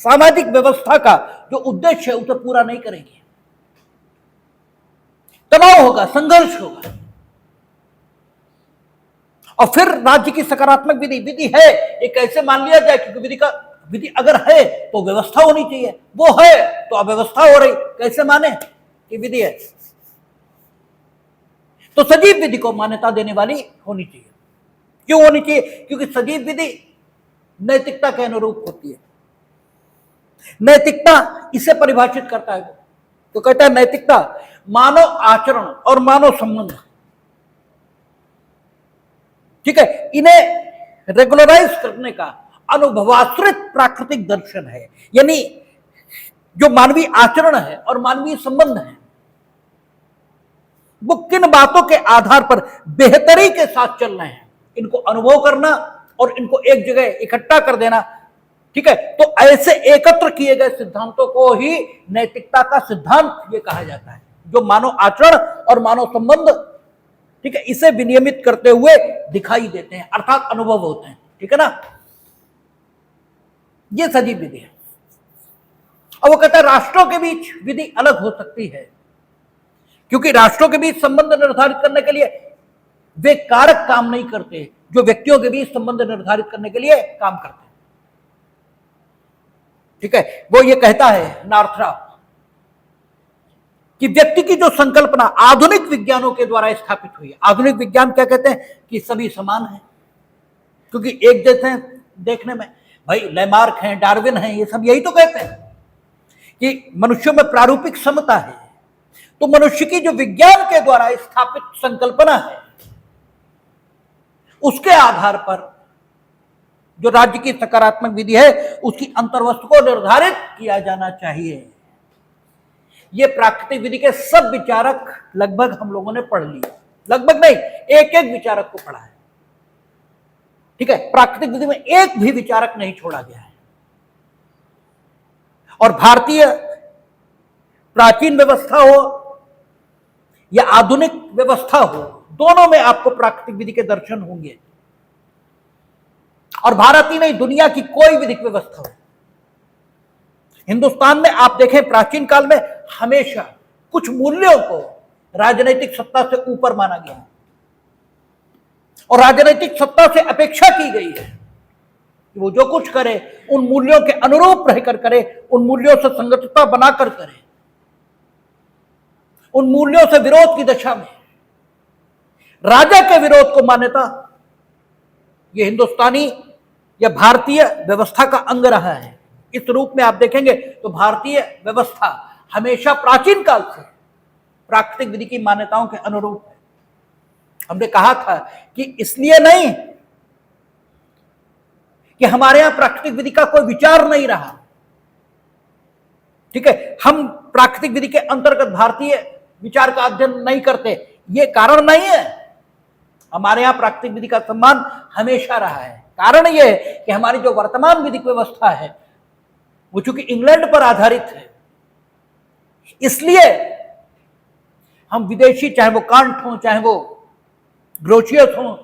सामाजिक व्यवस्था का जो उद्देश्य है उसे पूरा नहीं करेगी। तनाव होगा, संघर्ष होगा। और फिर राज्य की सकारात्मक विधि है ये कैसे मान लिया जाए, क्योंकि विधि अगर है तो व्यवस्था होनी चाहिए, वो है तो अव्यवस्था हो रही, कैसे माने कि विधि है। तो सजीव विधि को मान्यता देने वाली होनी चाहिए। क्यों होनी चाहिए, क्योंकि सजीव विधि नैतिकता के अनुरूप होती है। नैतिकता इसे परिभाषित करता है, तो कहता है नैतिकता मानव आचरण और मानव संबंध, ठीक है, इन्हें रेगुलराइज करने का अनुभवाश्रित प्राकृतिक दर्शन है। यानी जो मानवीय आचरण है और मानवीय संबंध है वो किन बातों के आधार पर बेहतरी के साथ चल रहे हैं, इनको अनुभव करना और इनको एक जगह इकट्ठा कर देना, ठीक है। तो ऐसे एकत्र किए गए सिद्धांतों को ही नैतिकता का सिद्धांत ये कहा जाता है, जो मानव आचरण और मानव संबंध, ठीक है, इसे विनियमित करते हुए दिखाई देते हैं, अर्थात अनुभव होते हैं, ठीक है ना। ये सजीव विधि है। और वो कहता है राष्ट्रों के बीच विधि अलग हो सकती है, क्योंकि राष्ट्रों के बीच संबंध निर्धारित करने के लिए वे कारक काम नहीं करते जो व्यक्तियों के बीच संबंध निर्धारित करने के लिए काम करते हैं, ठीक है। वो ये कहता है नॉर्थरॉप कि व्यक्ति की जो संकल्पना आधुनिक विज्ञानों के द्वारा स्थापित हुई है, आधुनिक विज्ञान क्या कहते हैं कि सभी समान हैं, क्योंकि एक जैसे हैं देखने में, भाई लैमार्क हैं, डार्विन हैं, ये सब यही तो कहते हैं कि मनुष्यों में प्रारूपिक समता है। तो मनुष्य की जो विज्ञान के द्वारा स्थापित संकल्पना है उसके आधार पर जो राज्य की सकारात्मक विधि है उसकी अंतर्वस्तु को निर्धारित किया जाना चाहिए। ये प्राकृतिक विधि के सब विचारक लगभग हम लोगों ने पढ़ लिया, लगभग नहीं, एक एक विचारक को पढ़ा है, ठीक है। प्राकृतिक विधि में एक भी विचारक नहीं छोड़ा गया है। और भारतीय प्राचीन व्यवस्था हो या आधुनिक व्यवस्था हो, दोनों में आपको प्राकृतिक विधि के दर्शन होंगे। और भारत ही नहीं, दुनिया की कोई विधिक व्यवस्था हो, हिंदुस्तान में आप देखें प्राचीन काल में हमेशा कुछ मूल्यों को राजनीतिक सत्ता से ऊपर माना गया और राजनीतिक सत्ता से अपेक्षा की गई है कि वो जो कुछ करे उन मूल्यों के अनुरूप रहकर करे, उन मूल्यों से संगतता बनाकर करे, उन मूल्यों से विरोध की दशा में राजा के विरोध को मान्यता, यह हिंदुस्तानी या भारतीय व्यवस्था का अंग रहा है। इस रूप में आप देखेंगे तो भारतीय व्यवस्था हमेशा प्राचीन काल से प्राकृतिक विधि की मान्यताओं के अनुरूप है। हमने कहा था कि इसलिए नहीं कि हमारे यहां प्राकृतिक विधि का कोई विचार नहीं रहा, ठीक है, हम प्राकृतिक विधि के अंतर्गत भारतीय विचार का अध्ययन नहीं करते, यह कारण नहीं है। हमारे यहां प्राकृतिक विधि का सम्मान हमेशा रहा है। कारण यह है कि हमारी जो वर्तमान विधिक व्यवस्था है वो चूंकि इंग्लैंड पर आधारित है, इसलिए हम विदेशी, चाहे वो कांट हो, चाहे वो ग्रोशियस हो,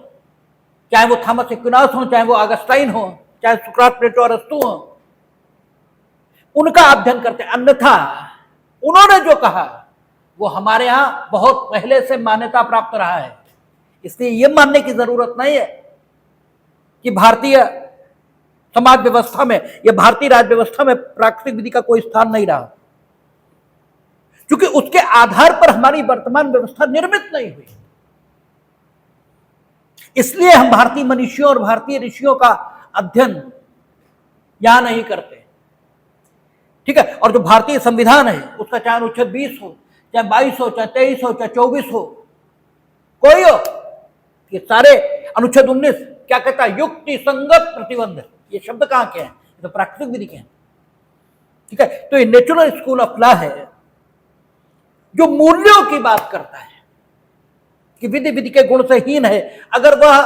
चाहे वो थॉमस एक्विनास हो, चाहे वो ऑगस्टाइन हो, चाहे सुकरात, प्लेटो, अरस्तु हो, उनका अध्ययन करते। अन्यथा उन्होंने जो कहा वो हमारे यहां बहुत पहले से मान्यता प्राप्त रहा है। इसलिए यह मानने की जरूरत नहीं है कि भारतीय समाज व्यवस्था में या भारतीय राज्य व्यवस्था में प्राकृतिक विधि का कोई स्थान नहीं रहा, क्योंकि उसके आधार पर हमारी वर्तमान व्यवस्था निर्मित नहीं हुई। इसलिए हम भारतीय मनीषियों और भारतीय ऋषियों का अध्ययन यहां नहीं करते, ठीक है। और जो भारतीय संविधान है उसका चाहे अनुच्छेद 20 हो, चाहे 22 हो, चाहे 23 हो, चाहे 24 हो, कोई हो, ये सारे, अनुच्छेद 19 क्या कहता है, युक्ति संगत प्रतिबंध, ये शब्द कहां के हैं, तो प्राकृतिक विधि के हैं, ठीक है। तो ये नेचुरल स्कूल ऑफ लॉ है जो मूल्यों की बात करता है कि विधि विधि के गुण से हीन है अगर वह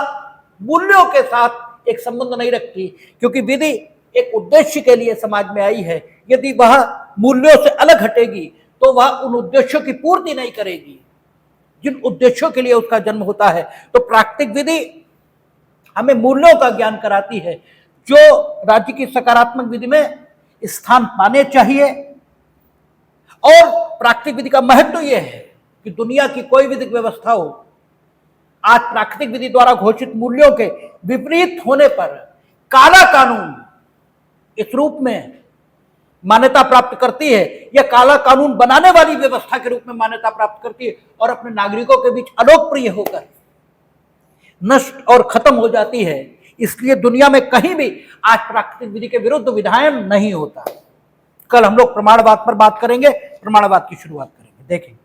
मूल्यों के साथ एक संबंध नहीं रखती, क्योंकि विधि एक उद्देश्य के लिए समाज में आई है। यदि वह मूल्यों से अलग हटेगी तो वह उन उद्देश्यों की पूर्ति नहीं करेगी जिन उद्देश्यों के लिए उसका जन्म होता है। तो प्राकृतिक विधि हमें मूल्यों का ज्ञान कराती है जो राज्य की सकारात्मक विधि में स्थान पाने चाहिए। और प्राकृतिक विधि का महत्व यह है कि दुनिया की कोई विधिक व्यवस्था हो, आज प्राकृतिक विधि द्वारा घोषित मूल्यों के विपरीत होने पर काला कानून इस रूप में मान्यता प्राप्त करती है या काला कानून बनाने वाली व्यवस्था के रूप में मान्यता प्राप्त करती है और अपने नागरिकों के बीच अलोकप्रिय होकर नष्ट और खत्म हो जाती है। इसलिए दुनिया में कहीं भी आज प्राकृतिक विधि के विरुद्ध विधायन नहीं होता। कल हम लोग प्रमाणवाद पर बात करेंगे, प्रमाणवाद की शुरुआत करेंगे। देखें